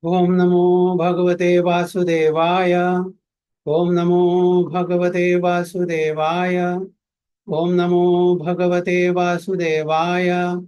Om Namo Bhagavate Vasudevaya. Om Namo Bhagavate Vasudevaya. Om Namo Bhagavate Vasudevaya.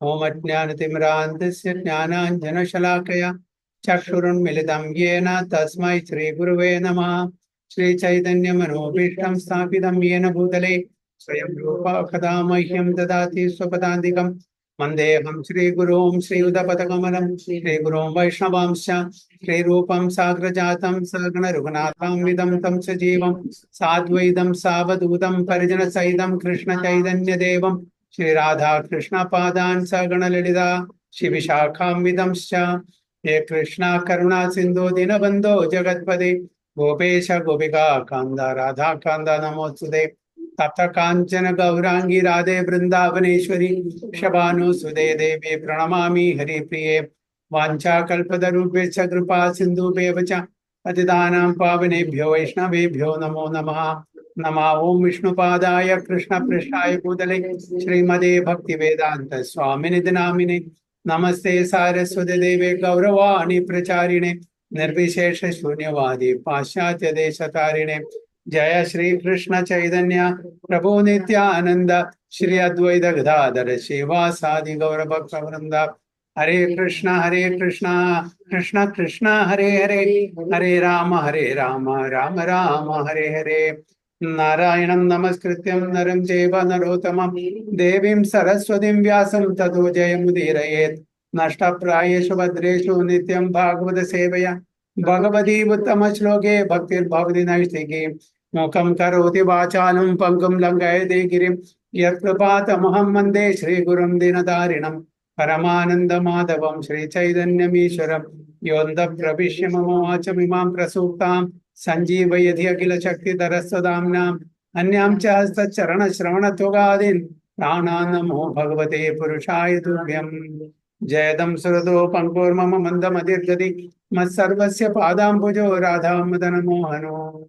Om Ajnanatimrantasya Jnananjanashalakaya Chakshurunmilitam Yena Tasmai Shri Guruve Namaha. Shri Chaitanya Manobhishtam Sthapitam Yena Bhutale Swayam Rupa Kadamahyam Dadati Swapadandikam Mandeham Shri Gurum Shri Udapatakamanam Shri Gurum Vaishnavamsha Shri Rupam Sagrajatam Sagana Rughunatham Vidam Tam Sajivam Sadvaidam Savadutam Parijana Saidam Krishna Chaitanya Devam Shri Radha Krishna Padan Sagana Lalita Shri Vishakham Vidamscha He Krishna Karuna Sindhu Dinabandho Jagatpade Gopesha Gopika Kanda Radha Kanda Namotsude Tata Kanchana Gaurangi Radhe Vrindavaneshwari Shabanu Sude Devi Pranamami Hari Priye Vancha Kalpadarupecha Kripa Sindhu Bevacha Patidanam Pavanebhyo Vaishnavebhyo Namo Namaha Nama Om Vishnupadaya Krishna Prishaya Bhutale Srimade Bhakti Vedanta Swamini Dinamine Namaste Saraswati Deve Gauravani Pracharine Nirvishesha Shunyavadi Paschatya Deshatarine Jaya Shri Krishna Chaitanya Prabhu Nityananda Shri Advaita Gadadhara Shiva Sadi Gaurabhakta Vrinda Hare Krishna Krishna Krishna Hare Hare Hare Rama Rama Rama Hare Hare Narayanam Namaskrityam Naram Cheva Narottamam Devim Saraswatim Vyasam Tato Jayamudhirayet Nashta Prayeshu Bhadreshu Nityam Bhagavata Sevaya Bhagavati Uttama Shloke Bhaktir Bhavati Naistiki Mukam Karoti Vachanam Pankam Langayate Girim Yat Prapata Muhammade Shri Gurum Dinadarinam Paramananda Madhavam Shri Chaitanyamishwaram Yonda Pravishyam Vacham Prasuktam Sanjeevayadhi Akhila Shakti Darassadamnam Anyam cha hasta charana shravana togadin Prananamo Bhagavate Purushaya Tubhyam Jayadam Surado Pankur Mama Mandam Adirgadi Matsarvasya Padam Pujo Radha Madana Mohano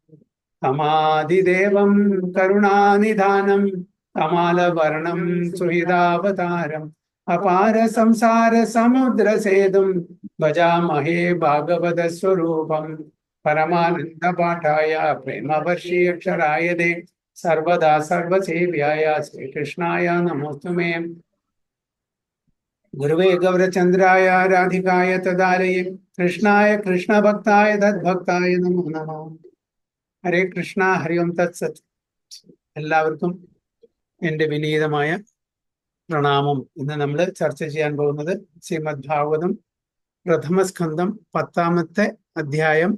Tamadi Devam Karunanidhanam Kamala Varnam Suhidavataram Apara Samsara Samudra Sedum Bhajamahe Bhagavata Swarupam Paramananda Bhattaya Premavarshi Aksharaya De Sarvada Sarvasevyaya Sri Krishnaya Namostume Guruve Gaurachandraya Radhikaya Tadaraye Krishnaya Krishna Bhaktaya Dhat Bhaktaya Namo Namo Hare Krishna Hari Om Tat Sat എല്ലാവർക്കും എൻ്റെ വിനീതമായ പ്രണാമം. ഇന്ന് നമ്മൾ ചർച്ച ചെയ്യാൻ പോകുന്നത് ശ്രീമദ് ഭാഗവതം പ്രഥമസ്കന്ധം 10ാമത്തെ അധ്യായം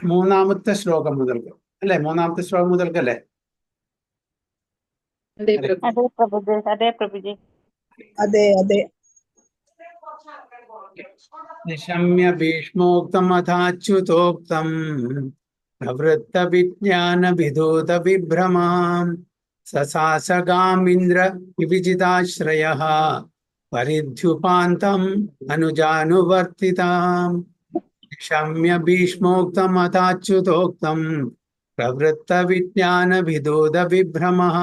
3ാമത്തെ ശ്ലോകം മുതൽക്ക് അല്ലെ? 3ാമത്തെ ശ്ലോകം മുതൽക്കല്ലേ? നിശമ്യ ഭീഷ്മോക്തം അഥാച്യുതോക്തം പ്രവൃത്ത വിജ്ഞാന വിദൂത വിഭ്രമാം സസാസഗാമിന്ദ്ര വിവിജിതാശ്രയഃ പരിധ്യുപാന്തം അനുജാനുവർത്തിതാം. നിശമ്യ ഭീഷ്മോക്തം അഥാച്യുതോക്തം പ്രവൃത്ത വിജ്ഞാന വിദൂത വിഭ്രമഃ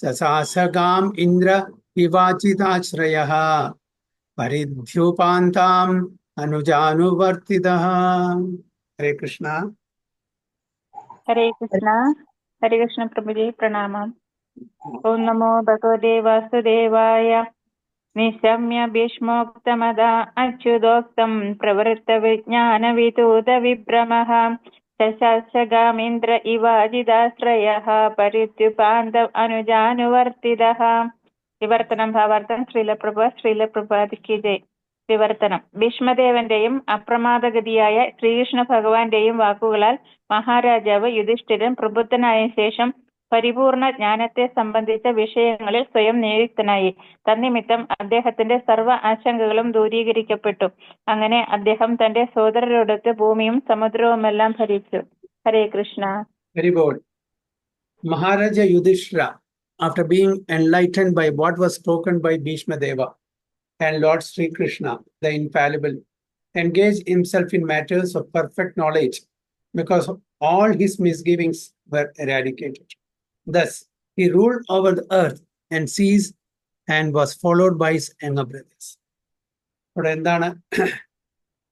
സസാസഗാം ഇന്ദ്ര വിവാചിതാശ്രയഃ പരിധ്യുപാന്താം അനുജാനുവർത്തിതഃ. ഹരേ കൃഷ്ണ. ഹരേ കൃഷ്ണ. ഹരേ കൃഷ്ണ പ്രഭുജി പ്രണാമം. ഓം നമോ ഭഗവതേ വാസുദേവായ. നിശമ്യ ഭീഷ്മോക്തമദ അച്യുതോക്തം പ്രവൃത്ത വിജ്ഞാന വിദൂത വിഭ്രമഃ സശാസഗാമീന്ദ്ര ഇവാജിതാശ്രയഃ പരിത്യുപാന്തം അനുജാനുവർത്തിതഃ. വിവർത്തനം ഭാവാർത്ഥം. ശ്രീലപ്രഭാതിക്ക് ജയ്. വിവർത്തനം. ഭീഷ്മദേവന്റെയും അപ്രമാദഗതിയായ ശ്രീകൃഷ്ണ ഭഗവാന്റെയും വാക്കുകളാൽ മഹാരാജാവ് യുധിഷ്ഠിരൻ പ്രബുദ്ധനായ ശേഷം പരിപൂർണ ജ്ഞാനത്തെ സംബന്ധിച്ച വിഷയങ്ങളിൽ സ്വയം നിയുക്തനായി. തന്നിമിത്തം അദ്ദേഹത്തിന്റെ സർവ്വ ആശങ്കകളും ദൂരീകരിക്കപ്പെട്ടു. അങ്ങനെ അദ്ദേഹം തന്റെ സോദരരോടൊത്ത് ഭൂമിയും സമുദ്രവുമെല്ലാം ഭരിച്ചു. ഹരേ Krishna. Very good. Maharaja Yudhishthira, after being enlightened by what was spoken by Bhishma Deva and Lord Sri Krishna, the infallible, engaged himself in matters of perfect knowledge because all his misgivings were eradicated. Thus, he ruled over the earth and seas and was followed by his younger brothers. ഇവിടെ എന്താണ്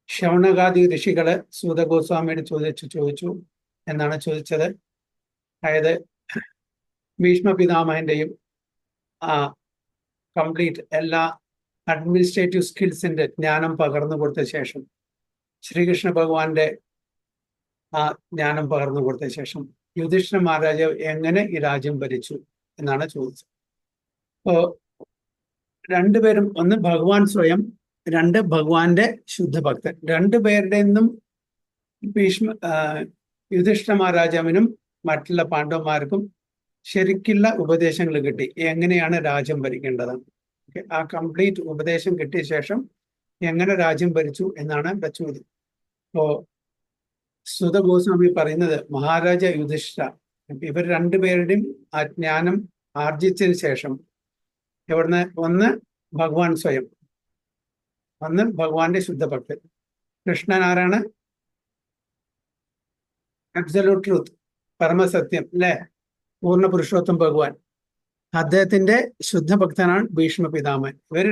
ശൗനകാദി ഋഷികള് സൂത ഗോസ്വാമിയോട് ചോദിച്ചു എന്നാണ് ചോദിച്ചത്. അതായത് Bhishma പിതാമഹന്റെയും complete എല്ലാ administrative സ്കിൽസിന്റെ ജ്ഞാനം പകർന്നു കൊടുത്ത ശേഷം, ശ്രീകൃഷ്ണ ഭഗവാന്റെ ആ ജ്ഞാനം പകർന്നു കൊടുത്ത ശേഷം യുധിഷ്ഠിര മഹാരാജാവ് എങ്ങനെ ഈ രാജ്യം ഭരിച്ചു എന്നാണ് ചോദിച്ചത്. അപ്പോ രണ്ടുപേരും, ഒന്ന് ഭഗവാൻ സ്വയം, രണ്ട് ഭഗവാന്റെ ശുദ്ധഭക്തൻ. രണ്ടുപേരുടെ നിന്നും യുധിഷ്ഠിര മഹാരാജാവിനും മറ്റുള്ള പാണ്ഡവന്മാർക്കും ശരിക്കുള്ള ഉപദേശങ്ങൾ കിട്ടി, എങ്ങനെയാണ് രാജ്യം ഭരിക്കേണ്ടത്. ആ കംപ്ലീറ്റ് ഉപദേശം കിട്ടിയ ശേഷം എങ്ങനെ രാജ്യം ഭരിച്ചു എന്നാണ് ഇവിടെ ചോദ്യം. അപ്പോ സുത ഗോസ്വാമി പറയുന്നത് മഹാരാജ യുധിഷ്ഠിര ഇവർ രണ്ടുപേരുടെയും ആ ജ്ഞാനം ആർജിച്ചതിന് ശേഷം ഇവിടുന്ന് ഒന്ന് ഭഗവാൻ സ്വയം, ഒന്ന് ഭഗവാന്റെ ശുദ്ധഭക്തൻ. കൃഷ്ണൻ ആരാണ്? അബ്സല്യൂട്ട് ട്രൂത്ത്, പരമസത്യം അല്ലെ, പൂർണ്ണ പുരുഷോത്തം ഭഗവാൻ. അദ്ദേഹത്തിന്റെ ശുദ്ധഭക്തനാണ് ഭീഷ്മ പിതാമഹൻ. ഇവര്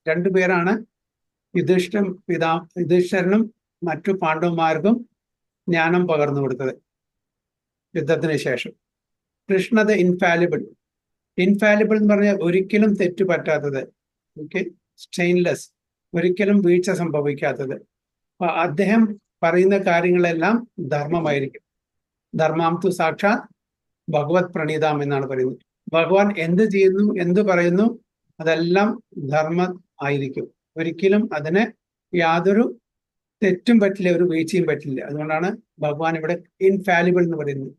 രണ്ടുപേരാണ് യുധിഷ്ഠിരനും മറ്റു പാണ്ഡവന്മാർക്കും ജ്ഞാനം പകർന്നു കൊടുത്തത് യുദ്ധത്തിന് ശേഷം. കൃഷ്ണ ദ ഇൻഫാലിബിൾ എന്ന് പറഞ്ഞാൽ ഒരിക്കലും തെറ്റു പറ്റാത്തത്, സ്റ്റെയിൻലെസ്, ഒരിക്കലും വീഴ്ച സംഭവിക്കാത്തത്. അപ്പൊ അദ്ദേഹം പറയുന്ന കാര്യങ്ങളെല്ലാം ധർമ്മമായിരിക്കും. ധർമാംതു സാക്ഷാത് ഭഗവത് പ്രണീതാം എന്നാണ് പറയുന്നത്. ഭഗവാൻ എന്ത് ചെയ്യുന്നു, എന്ത് പറയുന്നു, അതെല്ലാം ധർമ്മം ആയിരിക്കും. ഒരിക്കലും അതിന് യാതൊരു തെറ്റും പറ്റില്ല, ഒരു വീഴ്ചയും പറ്റില്ല. അതുകൊണ്ടാണ് ഭഗവാൻ ഇവിടെ ഇൻഫാലിബിൾ എന്ന് പറയുന്നത്.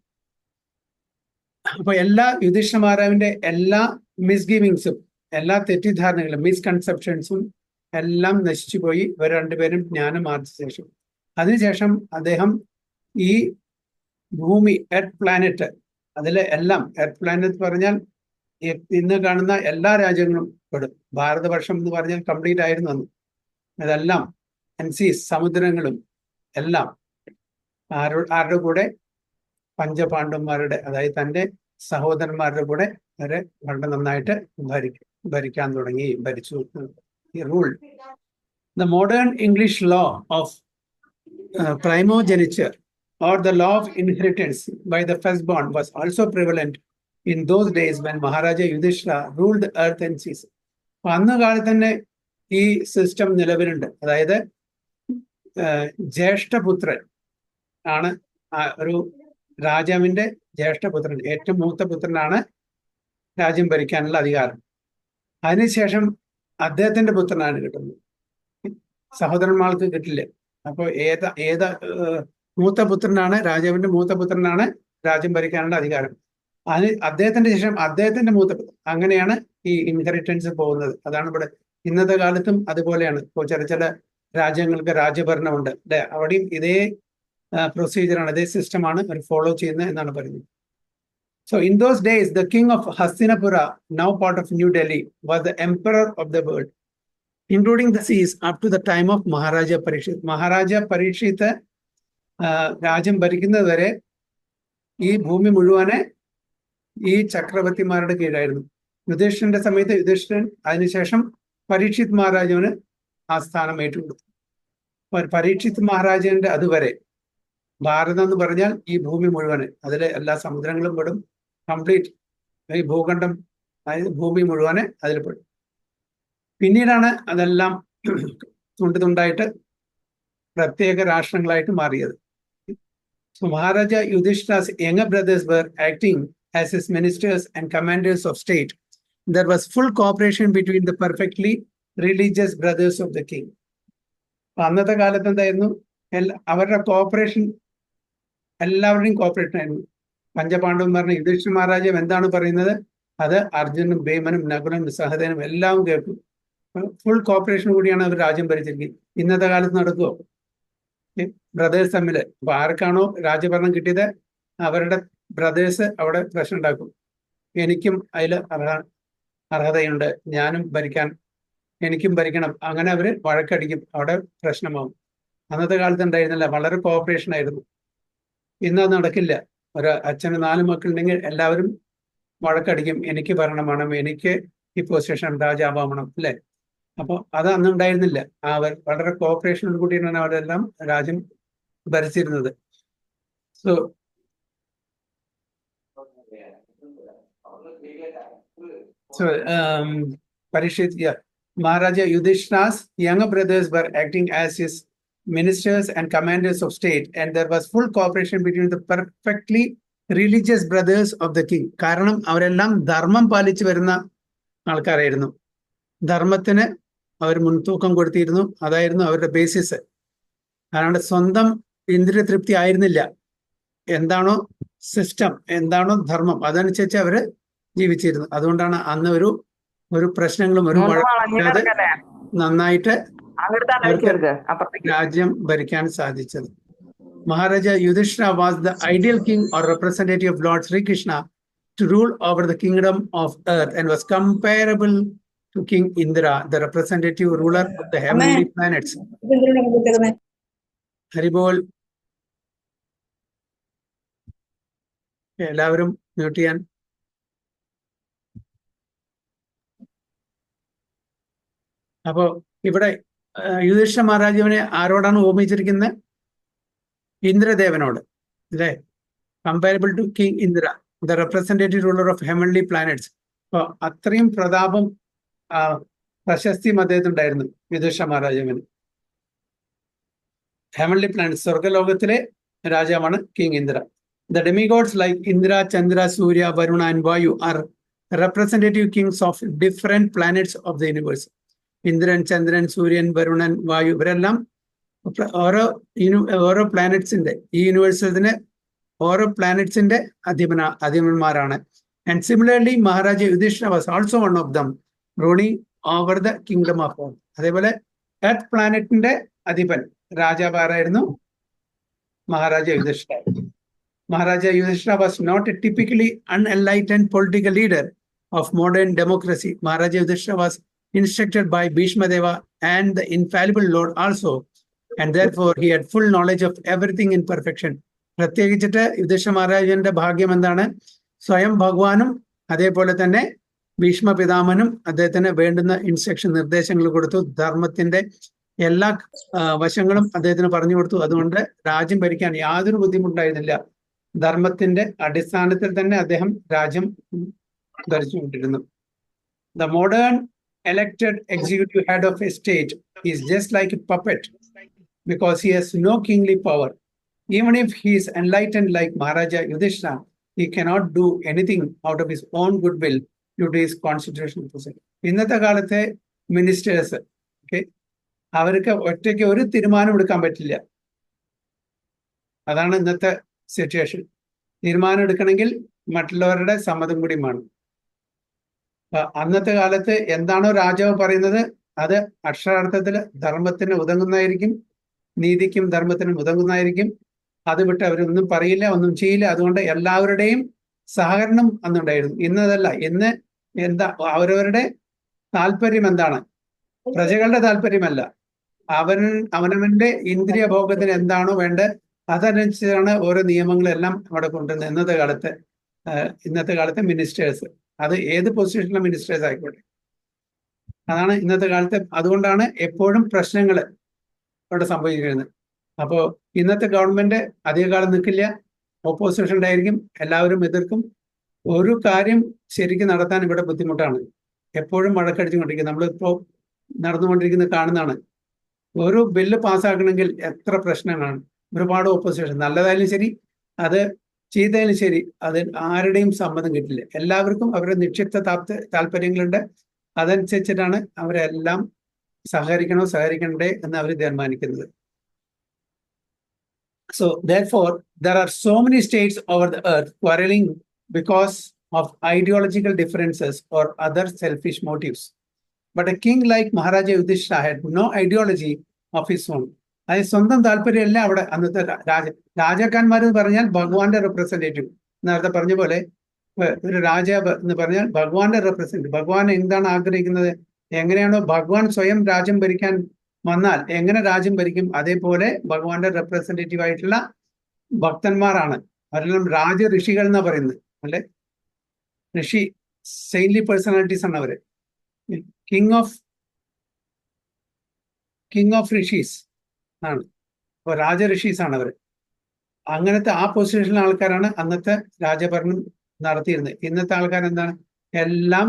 അപ്പൊ എല്ലാ യുധിഷ്ഠിര മഹാരാജാവിന്റെ എല്ലാ മിസ്ഗിവിങ്സും, എല്ലാ തെറ്റിദ്ധാരണകളും, മിസ്കൺസെപ്ഷൻസും എല്ലാം നശിച്ചുപോയി. ഇവർ രണ്ടുപേരും ജ്ഞാനം ആർജിച്ച ശേഷം, അതിനുശേഷം അദ്ദേഹം ഈ ഭൂമി, എർത്ത് പ്ലാനറ്റ്, അതിലെ എല്ലാം, എർത്ത് പ്ലാനറ്റ് പറഞ്ഞാൽ ഇന്ന് കാണുന്ന എല്ലാ രാജ്യങ്ങളും പെടും. ഭാരതവർഷം എന്ന് പറഞ്ഞാൽ കംപ്ലീറ്റ് ആയിരുന്നു അന്ന്. അതെല്ലാം സീസ്, സമുദ്രങ്ങളും എല്ലാം ആരുടെ കൂടെ? പഞ്ചപാണ്ഡവന്മാരുടെ, അതായത് തൻ്റെ സഹോദരന്മാരുടെ കൂടെ അവരെ വളരെ നന്നായിട്ട് ഭരിക്കാൻ തുടങ്ങി, ഭരിച്ചു. Rule the modern English law of primogeniture or the law of inheritance by the firstborn was also prevalent in those days when Maharaja Yudhishthira ruled the earth and seas. അപ്പൊ അന്ന് കാലത്ത് തന്നെ ഈ സിസ്റ്റം നിലവിലുണ്ട്. അതായത് ജ്യേഷ്ഠപുത്രൻ ആണ് ഒരു രാജാവിന്റെ ജ്യേഷ്ഠപുത്രൻ, ഏറ്റവും മൂത്ത പുത്രനാണ് രാജ്യം ഭരിക്കാനുള്ള അധികാരം. അതിനുശേഷം അദ്ദേഹത്തിന്റെ പുത്രനാണ് കിട്ടുന്നത്, സഹോദരന്മാർക്ക് കിട്ടില്ല. അപ്പൊ മൂത്ത പുത്രനാണ്, രാജാവിന്റെ മൂത്ത പുത്രനാണ് രാജ്യം ഭരിക്കാനുള്ള അധികാരം. അതിന് അദ്ദേഹത്തിന്റെ ശേഷം അദ്ദേഹത്തിന്റെ മൂത്ത പുത്രൻ, അങ്ങനെയാണ് ഈ ഇൻഹെറിറ്റൻസ് പോകുന്നത്. അതാണ് ഇവിടെ ഇന്നത്തെ കാലത്തും അതുപോലെയാണ്. ഇപ്പോൾ ചില രാജ്യങ്ങൾക്ക് രാജ്യഭരണമുണ്ട് അല്ലെ, അവിടെയും ഇതേ പ്രൊസീജിയറാണ്, ഇതേ സിസ്റ്റമാണ് അവർ ഫോളോ ചെയ്യുന്നത് എന്നാണ് പറയുന്നത്. So in those days, the king of Hastinapura, now part of New Delhi, was the emperor of the world, including the seas, up to the time of Maharaja Parikshit. Maharaja Parikshit രാജ്യം ഭരിക്കുന്നത് വരെ ഈ ഭൂമി മുഴുവനെ ഈ ചക്രവർത്തിമാരുടെ കീഴായിരുന്നു. യുധിഷ്ഠിരന്റെ സമയത്ത് യുധിഷ്ഠിരൻ, അതിനുശേഷം പരീക്ഷിത് മഹാരാജാവിന് ആ സ്ഥാനം ഏറ്റുകൊടുത്തു. പരീക്ഷിത് മഹാരാജാവിന്റെ അതുവരെ ഭാരതം എന്ന് പറഞ്ഞാൽ ഈ ഭൂമി മുഴുവന്, അതിലെ എല്ലാ സമുദ്രങ്ങളും പെടും, കംപ്ലീറ്റ് ഈ ഭൂഖണ്ഡം, അതായത് ഭൂമി മുഴുവനെ അതിൽ പെടും. പിന്നീടാണ് അതെല്ലാം തുണ്ടായിട്ട് പ്രത്യേക രാഷ്ട്രങ്ങളായിട്ട് മാറിയത്. So Maharaja Yudhishthira's younger brothers were acting as his ministers and commanders of state. There was full cooperation between the perfectly religious brothers of the king. അന്നത്തെ കാലത്ത് എന്തായിരുന്നു? അവരുടെ കോപ്പറേഷൻ, എല്ലാവരുടെയും കോപ്പറേഷൻ ആയിരുന്നു. പഞ്ചപാണ്ഡവന്മാരുടെ യുധിഷ്ഠിര മഹാരാജാവ് എന്താണ് പറയുന്നത്, അത് അർജുനും ഭീമനും നകുലും സഹദേവനും എല്ലാം കേൾക്കും. ഫുൾ കോപ്പറേഷൻ കൂടിയാണ് അവർ രാജ്യം ഭരിച്ചിരിക്കുന്നത്. ഇന്നത്തെ കാലത്ത് നടക്കുമോ? ബ്രദേഴ്സ് തമ്മിൽ, അപ്പൊ ആർക്കാണോ രാജ്യഭരണം കിട്ടിയത് അവരുടെ ബ്രദേഴ്സ് അവിടെ പ്രശ്നം ഉണ്ടാക്കും. എനിക്കും അതിൽ അർഹതയുണ്ട്, എനിക്കും ഭരിക്കണം, അങ്ങനെ അവര് വഴക്കടിക്കും, അവിടെ പ്രശ്നമാവും. അന്നത്തെ കാലത്ത് ഉണ്ടായിരുന്നില്ല, വളരെ കോപ്പറേഷൻ ആയിരുന്നു. ഇന്നത് നടക്കില്ല. ഒരു അച്ഛന് 4 മക്കളുണ്ടെങ്കിൽ എല്ലാവരും വഴക്കടിക്കും, എനിക്ക് ഭരണം വേണം, എനിക്ക് ഈ പൊസിഷൻ രാജാവാവണം അല്ലെ. അപ്പോൾ അത് അന്ന് ഉണ്ടായിരുന്നില്ല. അവർ വളരെ കോപ്പറേഷനോട് കൂടിയാണ് അവരെല്ലാം രാജ്യം ഭരിച്ചിരുന്നത്. So Parishit, yeah. Maharaja Yudhishthira's younger brothers were acting as his ministers and commanders of state, and there was full cooperation between the perfectly religious brothers of the king. കാരണം അവരെല്ലാം ധർമ്മം പാലിച്ചു വരുന്ന ആൾക്കാരായിരുന്നു. ധർമ്മത്തിന് അവർ മുൻതൂക്കം കൊടുത്തിരുന്നു. അതായിരുന്നു അവരുടെ ബേസിസ്. കാരണം സ്വന്തം ഇന്ദ്രിയ തൃപ്തി ആയിരുന്നില്ല. എന്താണോ സിസ്റ്റം, എന്താണോ ധർമ്മം, അതനുസരിച്ച് അവര് ജീവിച്ചിരുന്നു. അതുകൊണ്ടാണ് അന്ന് ഒരു പ്രശ്നങ്ങളും ഒരു വഴക്കാതെ നന്നായിട്ട് അവർക്ക് രാജ്യം ഭരിക്കാൻ സാധിച്ചത്. Maharaja Yudhishthira was the ideal king or representative of Lord Sri Krishna to rule over the kingdom of earth and was comparable to King Indra, the representative ruler of the heavenly planets. Haribol. എല്ലാവരും mute ചെയ്യാൻ. അപ്പോ ഇവിടെ യുധിഷ്ഠിര മഹാരാജാവിനെ ആരോടാണ് ഓർമ്മിച്ചിരിക്കുന്നത്? ഇന്ദ്രദേവനോട്, അല്ലേ? Comparable to king Indra, the representative ruler of heavenly planets. അപ്പൊ അത്രയും പ്രതാപം പ്രശസ്തിയും അദ്ദേഹത്തിനുണ്ടായിരുന്നു യുധിഷ്ഠിര മഹാരാജാവിന്. ഹെവൻലി പ്ലാനറ്റ്സ്, സ്വർഗലോകത്തിലെ രാജാവാണ് king Indra. The demigods like Indra, Chandra, Surya, Varuna, and Vayu are representative kings of different planets of the universe. Indran, Chandran, Suryan, Varunan, Vayu ഇവരെല്ലാം ഓരോ പ്ലാനറ്റ്സിന്റെ, ഈ യൂണിവേഴ്സിന് ഓരോ പ്ലാനറ്റ്സിന്റെ അധിപന്മാരാണ്. And similarly, Maharaja Yudhishthira was also one of them, ruling over the kingdom of all. അതേപോലെ earth പ്ലാനറ്റിന്റെ അധിപൻ രാജാവായിരുന്നു Maharaja Yudhishthira. Maharaja Yudhishthira was not a typically unenlightened political leader of modern democracy. Maharaja Yudhishthira was instructed by Bhishma Deva and the infallible Lord also, and therefore he had full knowledge of everything in perfection. പ്രത്യേകിച്ചിട്ട് Yudhishthira മഹാരാജന്റെ ഭാഗ്യം എന്താണ്? സ്വയം ഭഗവാനും അതേപോലെ തന്നെ ഭീഷ്മ പിതാമനും അദ്ദേഹത്തിന് വേണ്ടുന്ന instruction, നിർദ്ദേശങ്ങൾ കൊടുത്തു. ധർമ്മത്തിന്റെ എല്ലാ വശങ്ങളും അദ്ദേഹത്തിന് പറഞ്ഞു കൊടുത്തു. അതുകൊണ്ട് രാജ്യം ഭരിക്കാൻ യാതൊരു ബുദ്ധിമുട്ടായിരുന്നില്ല. ധർമ്മത്തിന്റെ അടിസ്ഥാനത്തിൽ തന്നെ അദ്ദേഹം രാജ്യം ഭരിച്ചുകൊണ്ടിരുന്നു. The modern elected executive head of a state is just like a puppet because he has no kingly power. Even if he is enlightened like Maharaja Yudhishthira, he cannot do anything out of his own goodwill due to his constitutional position. ഇന്നത്തെ കാലത്തെ ministers അവർക്ക് ഒറ്റയ്ക്ക് ഒരു തീരുമാനം എടുക്കാൻ പറ്റില്ല. അതാണ് ഇന്നത്തെ സിറ്റുവേഷൻ. തീരുമാനം എടുക്കണമെങ്കിൽ മറ്റുള്ളവരുടെ സമ്മതം കൂടി വേണം. അന്നത്തെ കാലത്ത് എന്താണോ രാജാവ് പറയുന്നത് അത് അക്ഷരാർത്ഥത്തിൽ ധർമ്മത്തിന് ഉതകുന്നതായിരിക്കും, നീതിക്കും ധർമ്മത്തിനും ഉതകുന്നതായിരിക്കും. അത് വിട്ട് അവരൊന്നും പറയില്ല, ഒന്നും ചെയ്യില്ല. അതുകൊണ്ട് എല്ലാവരുടെയും സഹകരണം അന്നുണ്ടായിരുന്നു. ഇന്നതല്ല. ഇന്ന് അവരവരുടെ താല്പര്യം എന്താണ്? പ്രജകളുടെ താല്പര്യമല്ല. അവനവന്റെ ഇന്ദ്രിയ ഭോഗത്തിന് എന്താണോ വേണ്ടത് അതനുസരിച്ചാണ് ഓരോ നിയമങ്ങളെല്ലാം അവിടെ കൊണ്ടുവരുന്നത്. ഇന്നത്തെ കാലത്തെ മിനിസ്റ്റേഴ്സ്, അത് ഏത് പൊസിഷനിലെ മിനിസ്റ്റേഴ്സ് ആയിക്കോട്ടെ, അതാണ് ഇന്നത്തെ കാലത്തെ. അതുകൊണ്ടാണ് എപ്പോഴും പ്രശ്നങ്ങൾ ഇവിടെ സംഭവിക്കുന്നത്. അപ്പോൾ ഇന്നത്തെ ഗവൺമെന്റ് അധികകാലം നിൽക്കില്ല, ഓപ്പോസിഷൻ ഉണ്ടായിരിക്കും, എല്ലാവരും എതിർക്കും. ഒരു കാര്യം ശരിക്കും നടത്താൻ ഇവിടെ ബുദ്ധിമുട്ടാണ്. എപ്പോഴും വഴക്കടിച്ചുകൊണ്ടിരിക്കും. നമ്മളിപ്പോൾ നടന്നുകൊണ്ടിരിക്കുന്നത് കാണുന്നതാണ്. ഒരു ബില്ല് പാസ്സാക്കണമെങ്കിൽ എത്ര പ്രശ്നങ്ങളാണ്. ഒരുപാട് ഓപ്പോസിഷൻ, നല്ലതായാലും ശരി അത് ചെയ്താലും ശരി, അത് ആരുടെയും സമ്മതം കിട്ടില്ല. എല്ലാവർക്കും അവരുടെ നിക്ഷിപ്ത താല്പര്യങ്ങളുണ്ട്. അതനുസരിച്ചിട്ടാണ് അവരെല്ലാം സഹകരിക്കണ്ടേ എന്ന് അവർ തീരുമാനിക്കുന്നത്. So therefore, there are so many states over the earth quarreling because of ideological differences or other selfish motives. But a king like Maharaja Yudhishthira had no ideology of his own. അതായത് സ്വന്തം താല്പര്യമല്ല അവിടെ അന്നത്തെ രാജാക്കന്മാർ എന്ന് പറഞ്ഞാൽ ഭഗവാന്റെ representative. നേരത്തെ പറഞ്ഞ പോലെ ഒരു രാജാവ് എന്ന് പറഞ്ഞാൽ ഭഗവാന്റെ റെപ്രസെന്റേറ്റീവ്. ഭഗവാൻ എന്താണ് ആഗ്രഹിക്കുന്നത്, എങ്ങനെയാണോ ഭഗവാൻ സ്വയം രാജ്യം ഭരിക്കാൻ വന്നാൽ എങ്ങനെ രാജ്യം ഭരിക്കും, അതേപോലെ ഭഗവാന്റെ റെപ്രസെന്റേറ്റീവ് ആയിട്ടുള്ള ഭക്തന്മാരാണ്. അവരെല്ലാം ഋഷികൾ എന്നാ പറയുന്നത്, അല്ലെ? ഋഷി സെയിൻലി പേഴ്സണാലിറ്റീസ് ആണ് അവര്. King of king of Rishi's ആണ്. അപ്പൊ രാജഋഷീസ് ആണ് അവർ. അങ്ങനത്തെ ആ പൊസിഷനിലെ ആൾക്കാരാണ് അന്നത്തെ രാജഭരണം നടത്തിയിരുന്നത്. ഇന്നത്തെ ആൾക്കാർ എന്താണ്, എല്ലാം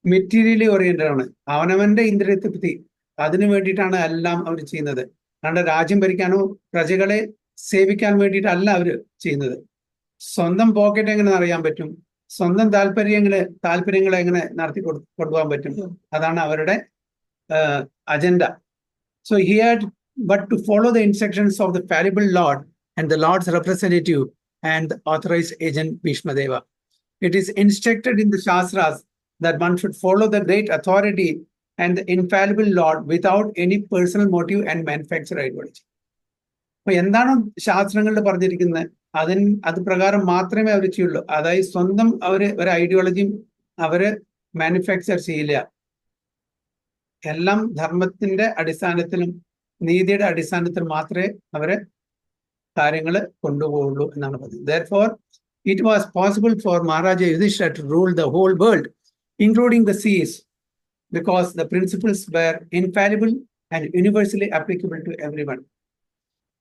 മെറ്റീരിയലി ഓറിയന്റഡ് ആണ്. അവനവന്റെ ഇന്ദ്രിയതൃപ്തി, അതിനു വേണ്ടിയിട്ടാണ് എല്ലാം അവർ ചെയ്യുന്നത്. അല്ലാണ്ട് രാജ്യം ഭരിക്കാനോ പ്രജകളെ സേവിക്കാൻ വേണ്ടിയിട്ടല്ല അവർ ചെയ്യുന്നത്. സ്വന്തം പോക്കറ്റ് എങ്ങനെ അറിയാൻ പറ്റും, സ്വന്തം താല്പര്യങ്ങളെ എങ്ങനെ നടത്തി കൊണ്ടുപോകാൻ പറ്റും, അതാണ് അവരുടെ agenda. So he had but to follow the instructions of the fallible Lord and the Lord's representative and the authorized agent Bhishmadeva. It is instructed in the Shastras that one should follow the great authority and the infallible Lord without any personal motive and manufacture ideology. അപ്പൊ എന്താണ് ശാസ്ത്രങ്ങളിൽ പറഞ്ഞിരിക്കുന്നത്, അത് പ്രകാരം മാത്രമേ അവർ ചെയ്യുള്ളൂ. അതായത് സ്വന്തം ഒരു ഐഡിയോളജിയും അവര് മാനുഫാക്ചർ ചെയ്യില്ല. എല്ലാം ധർമ്മത്തിന്റെ അടിസ്ഥാനത്തിലും നീതിയുടെ അടിസ്ഥാനത്തിൽ മാത്രമേ അവര് കാര്യങ്ങൾ കൊണ്ടുപോകുള്ളൂ എന്നാണ് പറയുന്നത്. Therefore, it was possible for Maharaja Yudhishthira to rule the whole world, including the seas, because the principles were infallible and universally applicable to everyone.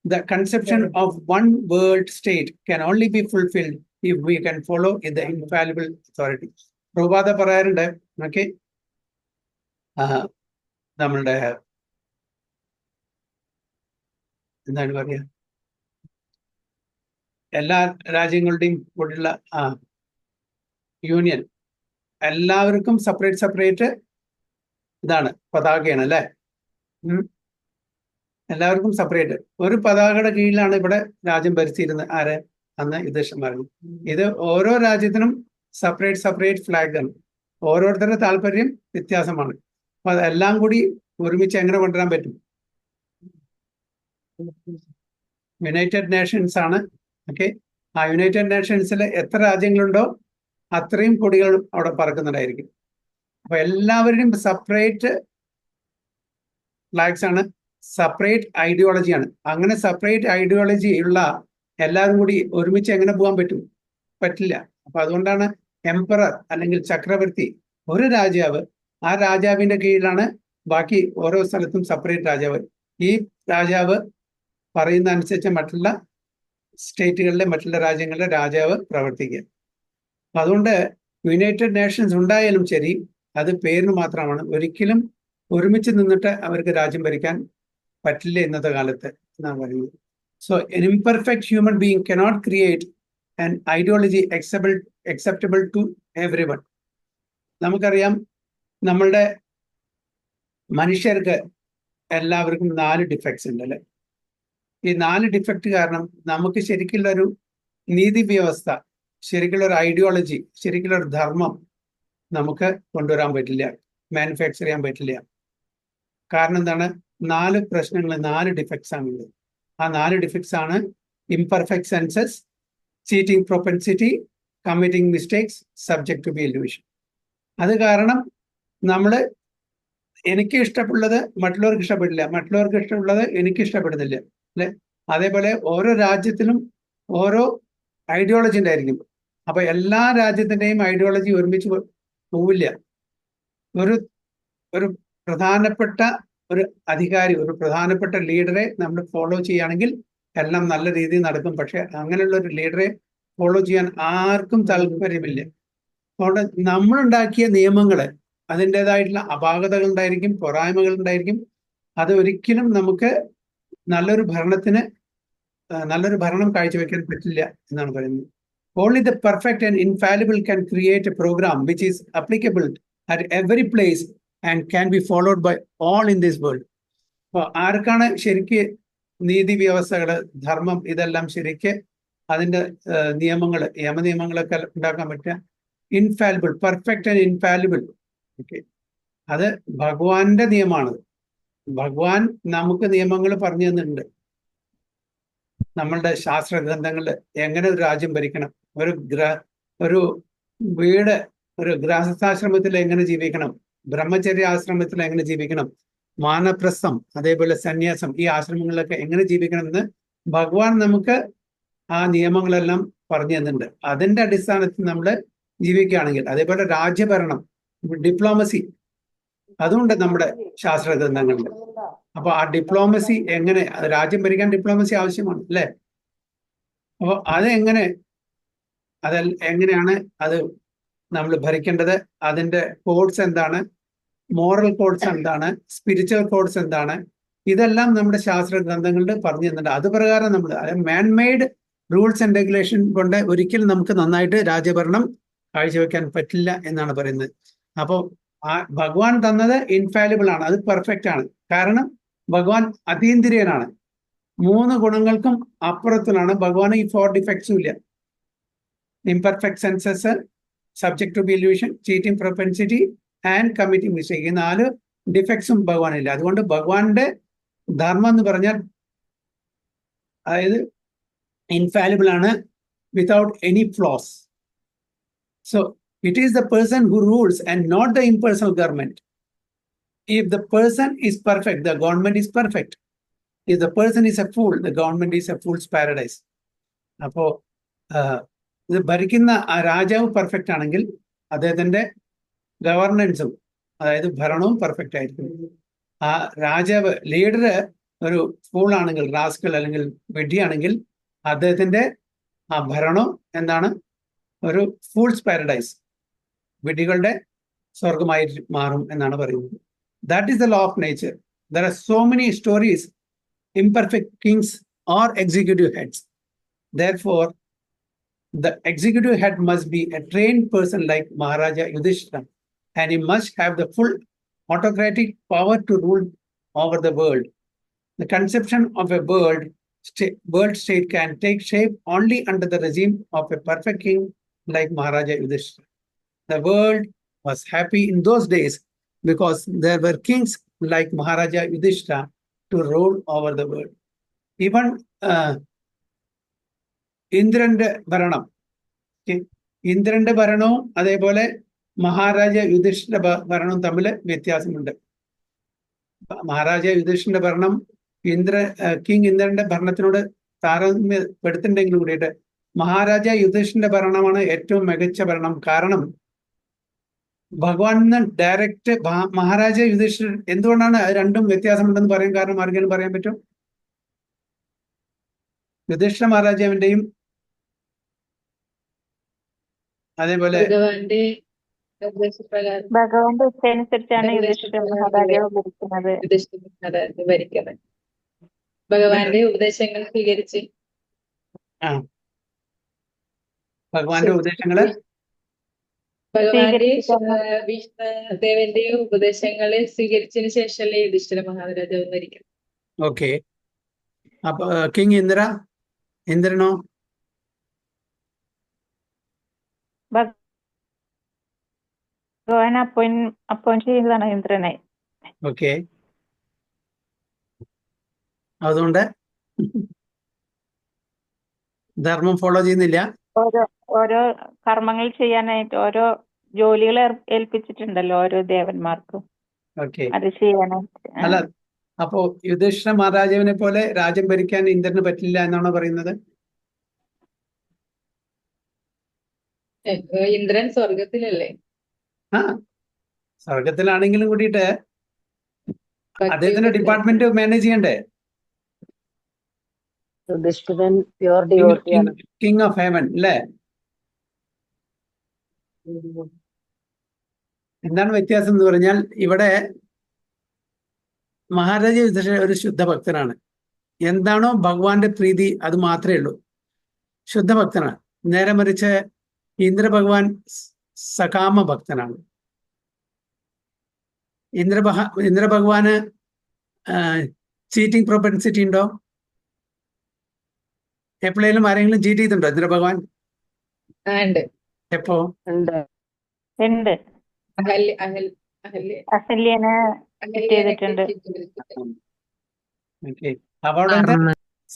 The conception of one world state can only be fulfilled if we can follow in the infallible authority. Prabhupada പറയാറുണ്ട്, okay, നമ്മളുടെ എന്താണ് പറയാ, എല്ലാ രാജ്യങ്ങളുടെയും കൂടെയുള്ള union, എല്ലാവർക്കും separate ഇതാണ് പതാകയാണ് അല്ലെ. എല്ലാവർക്കും സെപ്പറേറ്റ് ഒരു പതാകയുടെ കീഴിലാണ് ഇവിടെ രാജ്യം ഭരിച്ചിരുന്നത്. ആര്? അന്ന് യുധിഷ്ഠിരൻ. ഇത് ഓരോ രാജ്യത്തിനും സെപ്പറേറ്റ് ഫ്ലാഗ് ആണ്. ഓരോരുത്തരുടെ താല്പര്യം വ്യത്യാസമാണ്. അപ്പൊ അതെല്ലാം കൂടി ഒരുമിച്ച് എങ്ങനെ കൊണ്ടുവരാൻ പറ്റും? യുണൈറ്റഡ് നേഷൻസ് ആണ്. ഓക്കെ, ആ യുണൈറ്റഡ് നേഷൻസിൽ എത്ര രാജ്യങ്ങളുണ്ടോ അത്രയും കൊടികൾ അവിടെ പറക്കുന്നുണ്ടായിരിക്കും. അപ്പൊ എല്ലാവരുടെയും സെപ്പറേറ്റ് ഫ്ലാഗ്സ് ആണ്, സെപ്പറേറ്റ് ഐഡിയോളജിയാണ്. അങ്ങനെ സെപ്പറേറ്റ് ഐഡിയോളജി ഉള്ള എല്ലാവരും കൂടി ഒരുമിച്ച് എങ്ങനെ പോകാൻ പറ്റും? പറ്റില്ല. അപ്പൊ അതുകൊണ്ടാണ് എംപറർ അല്ലെങ്കിൽ ചക്രവർത്തി ഒരു രാജാവ്, ആ രാജാവിന്റെ കീഴിലാണ് ബാക്കി ഓരോ സ്ഥലത്തും സെപ്പറേറ്റ് രാജാവ്. ഈ രാജാവ് പറയുന്ന അനുസരിച്ച് മറ്റുള്ള സ്റ്റേറ്റുകളിലെ മറ്റുള്ള രാജ്യങ്ങളിലെ രാജാവ് പ്രവർത്തിക്കുക. അതുകൊണ്ട് യുണൈറ്റഡ് നേഷൻസ് ഉണ്ടായാലും ശരി, അത് പേരിന് മാത്രമാണ്. ഒരിക്കലും ഒരുമിച്ച് നിന്നിട്ട് അവർക്ക് രാജ്യം ഭരിക്കാൻ പറ്റില്ല ഇന്നത്തെ കാലത്ത് എന്നാണ് പറയുന്നത്. So N imperfect human being cannot create an ideology acceptable to everyone. നമുക്കറിയാം, നമ്മളുടെ മനുഷ്യർക്ക് എല്ലാവർക്കും 4 ഡിഫക്ട്സ് ഉണ്ട് അല്ലെ. ഈ 4 ഡിഫക്റ്റ് കാരണം നമുക്ക് ശരിക്കുള്ള ഒരു നീതി വ്യവസ്ഥ, ശരിക്കുള്ള ഒരു ഐഡിയോളജി, ശരിക്കുള്ള ഒരു ധർമ്മം നമുക്ക് കൊണ്ടുവരാൻ പറ്റില്ല, മാനുഫാക്ചർ ചെയ്യാൻ പറ്റില്ല. കാരണം എന്താണ്? 4 പ്രശ്നങ്ങൾ, 4 ഡിഫക്ട്സ് ആണുള്ളത്. ആ 4 ഡിഫക്ട്സ് ആണ് imperfect senses, cheating propensity, committing mistakes, subject to be illusion. അത് കാരണം എനിക്ക് ഇഷ്ടപ്പെടുന്നത് മറ്റുള്ളവർക്ക് ഇഷ്ടപ്പെടില്ല, മറ്റുള്ളവർക്ക് ഇഷ്ടമുള്ളത് എനിക്ക് ഇഷ്ടപ്പെടുന്നില്ല അല്ലെ. അതേപോലെ ഓരോ രാജ്യത്തിലും ഓരോ ഐഡിയോളജി ഉണ്ടായിരിക്കും. അപ്പൊ എല്ലാ രാജ്യത്തിന്റെയും ഐഡിയോളജി ഒരുമിച്ച് പോവില്ല. ഒരു പ്രധാനപ്പെട്ട ഒരു അധികാരി, ഒരു പ്രധാനപ്പെട്ട ലീഡറെ നമ്മൾ ഫോളോ ചെയ്യുകയാണെങ്കിൽ എല്ലാം നല്ല രീതിയിൽ നടക്കും. പക്ഷെ അങ്ങനെയുള്ള ഒരു ലീഡറെ ഫോളോ ചെയ്യാൻ ആർക്കും താല്പര്യമില്ല. അതുകൊണ്ട് നമ്മളുണ്ടാക്കിയ നിയമങ്ങള് അതിൻ്റെതായിട്ടുള്ള അപാകതകൾ ഉണ്ടായിരിക്കും, പോരായ്മകൾ ഉണ്ടായിരിക്കും. അത് ഒരിക്കലും നമുക്ക് നല്ലൊരു ഭരണം കാഴ്ചവെക്കാൻ പറ്റില്ല എന്നാണ് പറയുന്നത്. Only the perfect and infallible can create a program which is applicable at every place and can be followed by all in this world. അപ്പോൾ ആർക്കാണ് ശരിക്ക് നീതി വ്യവസ്ഥകള്, ധർമ്മം, ഇതെല്ലാം ശരിക്ക് അതിൻ്റെ നിയമങ്ങൾ, യമനിയമങ്ങളൊക്കെ ഉണ്ടാക്കാൻ പറ്റുക? Infallible, perfect and infallible. Okay, അത് ഭഗവാന്റെ നിയമമാണ്. ഭഗവാൻ നമുക്ക് നിയമങ്ങൾ പറഞ്ഞു തന്നിട്ടുണ്ട്. നമ്മളുടെ ശാസ്ത്ര ഗ്രന്ഥങ്ങളിൽ എങ്ങനെ ഒരു രാജ്യം ഭരിക്കണം, ഒരു വീട്, ഒരു ഗൃഹസ്ഥാശ്രമത്തിൽ എങ്ങനെ ജീവിക്കണം, ബ്രഹ്മചര്യ ആശ്രമത്തിൽ എങ്ങനെ ജീവിക്കണം, വാനപ്രസ്ഥം, അതേപോലെ സന്യാസം, ഈ ആശ്രമങ്ങളിലൊക്കെ എങ്ങനെ ജീവിക്കണം എന്ന് ഭഗവാൻ നമുക്ക് ആ നിയമങ്ങളെല്ലാം പറഞ്ഞു തന്നിട്ടുണ്ട്. അതിന്റെ അടിസ്ഥാനത്തിൽ നമ്മൾ ജീവിക്കുകയാണെങ്കിൽ, അതേപോലെ രാജ്യഭരണം, ഡിപ്ലോമസി, അതുകൊണ്ട് നമ്മുടെ ശാസ്ത്ര ഗ്രന്ഥങ്ങളിൽ. അപ്പൊ ആ ഡിപ്ലോമസി എങ്ങനെ, അത് രാജ്യം ഭരിക്കാൻ ഡിപ്ലോമസി ആവശ്യമാണ് അല്ലെ? അപ്പൊ അതെങ്ങനെ, എങ്ങനെയാണ് അത് നമ്മൾ ഭരിക്കേണ്ടത്, അതിന്റെ കോഡ്സ് എന്താണ്, മോറൽ കോഡ്സ് എന്താണ്, സ്പിരിച്വൽ കോഡ്സ് എന്താണ്, ഇതെല്ലാം നമ്മുടെ ശാസ്ത്ര ഗ്രന്ഥങ്ങളിൽ പറഞ്ഞു തന്നിട്ടുണ്ട്. അത് പ്രകാരം നമ്മൾ മാൻമെയ്ഡ് റൂൾസ് ആൻഡ് റെഗുലേഷൻ കൊണ്ട് ഒരിക്കലും നമുക്ക് നന്നായിട്ട് രാജ്യഭരണം കാഴ്ചവെക്കാൻ പറ്റില്ല എന്നാണ് പറയുന്നത്. അപ്പോൾ ആ ഭഗവാൻ തന്നത് ഇൻഫാലിബിൾ ആണ്, അത് പെർഫെക്റ്റ് ആണ്. കാരണം ഭഗവാൻ അതീന്ദ്രിയനാണ്, 3 ഗുണങ്ങൾക്കും അപ്പുറത്തിലാണ്. ഭഗവാന് ഈ 4 ഡിഫക്ട്സും ഇല്ല. Imperfect senses, subject to be illusion, cheating propensity and committing mistake, ഈ 4 ഡിഫക്ട്സും ഭഗവാനില്ല. അതുകൊണ്ട് ഭഗവാന്റെ ധർമ്മം എന്ന് പറഞ്ഞാൽ അതായത് ഇൻഫാലിബിൾ ആണ്, without any flaws. So it is the person who rules and not the impersonal government. If the person is perfect, the government is perfect. If the person is a fool, the government is a fool's paradise. അപ്പോ ഇത് ഭരിക്കുന്ന ആ രാജാവ് perfect ആണെങ്കിൽ അദ്ദേഹത്തിന്റെ ഗവർണൻസും, അതായത് ഭരണവും perfect ആയിരിക്കും. ആ രാജാവ് ലീഡർ ഒരു ഫൂളാണെങ്കിൽ, റാസ്കൽ അല്ലെങ്കിൽ വെഡിയാണെങ്കിൽ, അദ്ദേഹത്തിന്റെ ആ ഭരണം എന്താണ്, ഒരു ഫൂൾസ് പാരഡൈസ്, വിഡ്ഢികളുടെ സ്വർഗമായി മാറും എന്നാണ് പറയുന്നത്. That is the law of nature. There are so many stories, imperfect kings or executive heads. Therefore, the executive head must be a trained person like Maharaja Yudhishthira, and he must have the full autocratic power to rule over the world. The conception of a world state can take shape only under the regime of a perfect king like Maharaja Yudhishthira. The world was happy in those days because there were kings like Maharaja Yudhishthira to rule over the world. Even ഇന്ദ്രന്റെ ഭരണം, ഇന്ദ്രന്റെ ഭരണവും അതേപോലെ മഹാരാജ യുധിഷ്ഠിര ഭരണവും തമ്മിൽ വ്യത്യാസമുണ്ട്. മഹാരാജ യുധിഷ്ഠിരന്റെ ഭരണം king ഇന്ദ്രന്റെ ഭരണത്തിനോട് താരതമ്യപ്പെടുത്തുണ്ടെങ്കിലും കൂടിയിട്ട് മഹാരാജ യുധിഷ്ഠിരന്റെ ഭരണമാണ് ഏറ്റവും മികച്ച ഭരണം. കാരണം ഭഗവാൻ ഡയറക്റ്റ് മഹാരാജ യുധിഷ്ഠിരൻ, എന്തുകൊണ്ടാണ് അത് രണ്ടും വ്യത്യാസമുണ്ടെന്ന് പറയാൻ കാരണം ആർക്കെങ്കിലും പറയാൻ പറ്റും? യുധിഷ്ഠിര മഹാരാജാവിന്റെയും അതേപോലെ ഭഗവാന്റെ ഇഷ്ടമനുസരിച്ചാണ് യുധിഷ്ഠിര മഹാരാജാവ് ഭരിക്കുന്നത്. ഭഗവാന്റെ ഉപദേശങ്ങൾ സ്വീകരിച്ച് ഭഗവാന്റെ ഉപദേശങ്ങള് ഭഗവാന്റെ ഭീഷ്മദേവന്റെ ഉപദേശങ്ങളെ സ്വീകരിച്ചതിന് ശേഷമല്ലേ യുധിഷ്ഠിര മഹാരാജാവ് ഭരിക്കുന്നത്. ഓക്കെ. അപ്പൊ കിങ് ഇന്ദ്രനോ? ഭഗവാൻ അപ്പോയിന്റ് ചെയ്തതാണ് ഇന്ദ്രനെ. ഓക്കെ. അതുകൊണ്ട് ധർമ്മം ഫോളോ ചെയ്യുന്നില്ല. ഓരോ കർമ്മങ്ങൾ ചെയ്യാനായിട്ട് ഓരോ ജോലികൾ ഏൽപ്പിച്ചിട്ടുണ്ടല്ലോ ഓരോ ദേവന്മാർക്കും. ഓക്കെ. അത് ചെയ്യാനായിട്ട്. അല്ല, അപ്പോ യുധിഷ്ഠിര മഹാരാജാവിനെ പോലെ രാജ്യം ഭരിക്കാൻ ഇന്ദ്രന് പറ്റില്ല എന്നാണോ പറയുന്നത്? ഇന്ദ്രൻ സ്വർഗത്തിലല്ലേ? ആ, സ്വർഗത്തിലാണെങ്കിലും കൂടിയിട്ട് അദ്ദേഹത്തിന്റെ ഡിപ്പാർട്ട്മെന്റ് മാനേജ് ചെയ്യണ്ടേ? കിങ് ഓഫ് ഹെവൻ അല്ലേ? എന്താണ് വ്യത്യാസം എന്ന് പറഞ്ഞാൽ, ഇവിടെ മഹാരാജ യുധിഷ്ഠിരൻ ഒരു ശുദ്ധ ഭക്തനാണ്. എന്താണോ ഭഗവാന്റെ പ്രീതി അത് മാത്രമേ ഉള്ളൂ, ശുദ്ധ ഭക്തനാണ്. നേരെ മറിച്ച് ഇന്ദ്രഭഗവാൻ സകാമ ഭക്തനാണ്. ഇന്ദ്രഭഗവാന് ചീറ്റിംഗ് പ്രൊപ്പൻസിറ്റി ഉണ്ടോ? എപ്പോഴേലും ആരെങ്കിലും ചീറ്റ് ചെയ്തിട്ടുണ്ടോ ഇന്ദ്രഭഗവാൻ? എപ്പോ? അവിടെ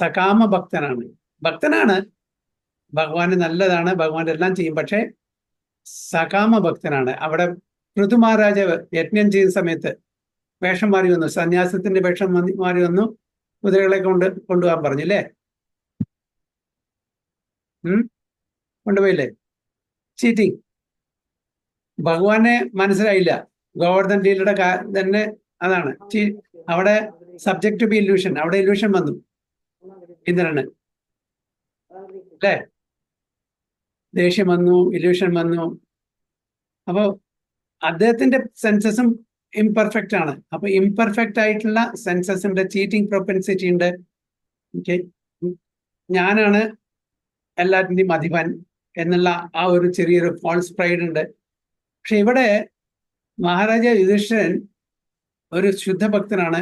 സകാമ ഭക്തനാണ്, ഭഗവാന് നല്ലതാണ്, ഭഗവാൻ എല്ലാം ചെയ്യും. പക്ഷെ സകാമ ഭക്തനാണ്. അവിടെ പൃഥു മഹാരാജാവ് യജ്ഞം ചെയ്യുന്ന സമയത്ത് വേഷം മാറി വന്നു, സന്യാസത്തിന്റെ വേഷം മാറി വന്നു, കുതിരകളെ കൊണ്ടുപോകാൻ പറഞ്ഞില്ലേ? കൊണ്ടുപോയില്ലേ? ചീറ്റിംഗ്. ഭഗവാനെ മനസ്സിലായില്ല, ഗോവർദ്ധൻ ലീലയുടെ തന്നെ അതാണ്. അവിടെ സബ്ജക്ട് ടു ബി ഇല്യൂഷൻ, അവിടെ ഇല്യൂഷൻ വന്നു ഇന്ദ്രന്, അല്ലേ? ദേഷ്യം വന്നു, ഇല്യൂഷൻ വന്നു. അപ്പോ അദ്ദേഹത്തിന്റെ സെൻസസും ഇംപെർഫെക്റ്റ് ആണ്. അപ്പൊ ഇംപെർഫെക്റ്റ് ആയിട്ടുള്ള സെൻസസിന്റെ ചീറ്റിംഗ് പ്രൊപ്പൻസിറ്റി ഉണ്ട്. ഓക്കെ, ഞാനാണ് എല്ലാറ്റിന്റെയും അധിപൻ എന്നുള്ള ആ ഒരു ചെറിയൊരു ഫോൾസ് പ്രൈഡ് ഉണ്ട്. പക്ഷെ ഇവിടെ മഹാരാജ യുധിഷ്ഠിരൻ ഒരു ശുദ്ധഭക്തനാണ്.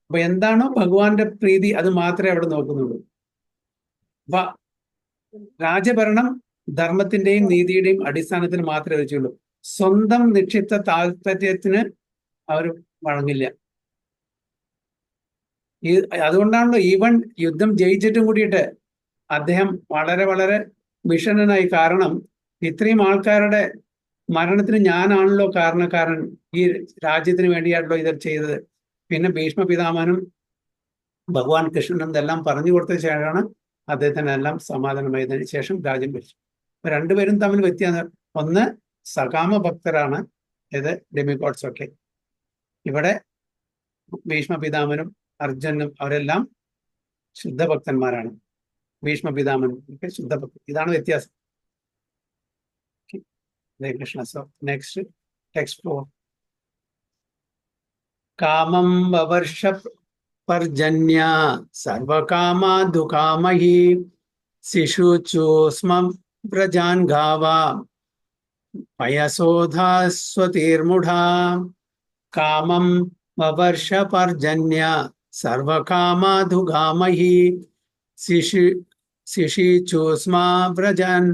അപ്പൊ എന്താണോ ഭഗവാന്റെ പ്രീതി അത് മാത്രമേ അവിടെ നോക്കുന്നുള്ളൂ. അപ്പൊ രാജഭരണം ധർമ്മത്തിന്റെയും നീതിയുടെയും അടിസ്ഥാനത്തിന് മാത്രമേ വെച്ചുള്ളൂ. സ്വന്തം നിക്ഷിപ്ത താല്പര്യത്തിന് അവർ വഴങ്ങില്ല. അതുകൊണ്ടാണല്ലോ ഈവൻ യുദ്ധം ജയിച്ചിട്ടും കൂടിയിട്ട് അദ്ദേഹം വളരെ വളരെ വിഷണ്ണനായി. കാരണം ഇത്രയും ആൾക്കാരുടെ മരണത്തിന് ഞാനാണല്ലോ കാരണക്കാരൻ, ഈ രാജ്യത്തിന് വേണ്ടിയാണല്ലോ ഇത് ചെയ്തത്. പിന്നെ ഭീഷ്മ പിതാമഹനും ഭഗവാൻ കൃഷ്ണനും ഇതെല്ലാം പറഞ്ഞു കൊടുത്ത ശേഷമാണ് അദ്ദേഹത്തിന് എല്ലാം സമാധാനമായതിനു ശേഷം രാജ്യം ഭരിച്ചു. അപ്പൊ രണ്ടുപേരും തമ്മിൽ വ്യത്യാസം, ഒന്ന് സകാമ ഭക്തരാണ്, ഇത് ഡെമിഗോഡ്സ് ഒക്കെ. ഇവിടെ ഭീഷ്മ പിതാമനും അർജുനും അവരെല്ലാം ശുദ്ധഭക്തന്മാരാണ്. ഭീഷ്മ പിതാമനും ഒക്കെ ശുദ്ധഭക്തൻ. ഇതാണ് വ്യത്യാസം. Hare Krishna. So next text 4. കാമം വവർഷ പർജന്യ സർവകാമാ ദുകാമഹി ശിശുചു സ്മം വ്രജാൻ ഗാവാ പയസോധാസ്വതീർമുഢാ. കാമം വവർഷ പർജന്യ സർവകാമാ ദുകാമഹി ശിശുചു സ്മ വ്രജാൻ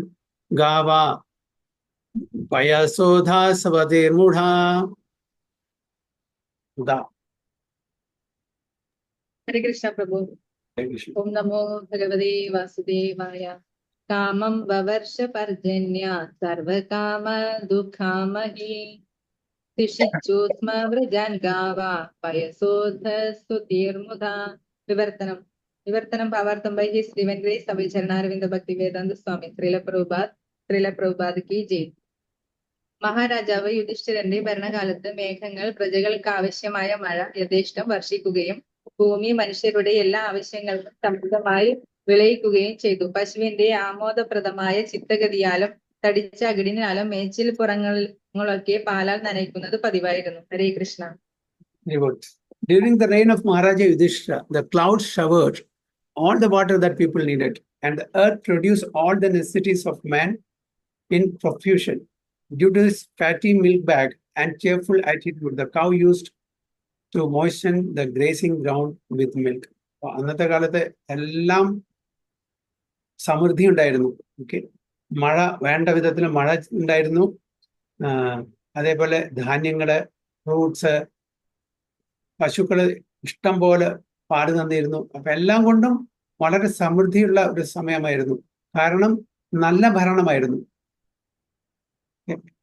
ഗാവാ പയസോധാസ്വതീർമുഢാ. ഹരേ കൃഷ്ണ പ്രഭു. ഓം നമോ ഭഗവതേ വാസുദേവായ. കാമം വവർഷ പർജന്യ സർവകാമ ദുഃഖാമഹി ശിശുസ്മ വ്രജാൻ ഗാവാ പയസോധസ്തുതിർമുധാ. വിവർത്തനം ഭാവാർത്ഥം ബൈ ഹിസ് ഡിവൈൻ ഗ്രേസ് അഭയ ചരണാരവിന്ദ ഭക്തി വേദാന്ത സ്വാമി ശ്രീല പ്രഭുപാദ് കി ജയ്. മഹാരാജാവ് യുധിഷ്ഠിരന്റെ ഭരണകാലത്ത് മേഘങ്ങൾ പ്രജകൾക്ക് ആവശ്യമായ മഴ യഥേഷ്ടം വർഷിക്കുകയും ഭൂമി മനുഷ്യരുടെ എല്ലാ ആവശ്യങ്ങൾക്കും സമൃദ്ധമായി വിളയിക്കുകയും ചെയ്തു. പശുവിന്റെ ആമോദപ്രദമായ ചിത്തഗതിയാലും തടിച്ച അകിടിനാലും മേച്ചിൽ പുറങ്ങളൊക്കെ പാലാൽ നനയ്ക്കുന്നത് പതിവായിരുന്നു. ഹരേ Krishna. During the reign of Maharaja Yudhishthira, the clouds showered all the water that people needed, and the earth produced all the necessities of man in profusion. Due to his fatty milk bag and cheerful attitude, the cow used to moisten the grazing ground with milk. അന്നത്തെ കാലത്ത് എല്ലാം സമൃദ്ധി ഉണ്ടായിരുന്നു. Okay, മഴ വേണ്ട വിധത്തിൽ മഴ ഉണ്ടായിരുന്നു. അതേപോലെ ധാന്യങ്ങള്, ഫ്രൂട്ട്സ്, പശുക്കള് ഇഷ്ടം പോലെ പാല് തന്നിരുന്നു. അപ്പൊ എല്ലാം കൊണ്ടും വളരെ സമൃദ്ധിയുള്ള ഒരു സമയമായിരുന്നു. കാരണം നല്ല ഭരണമായിരുന്നു.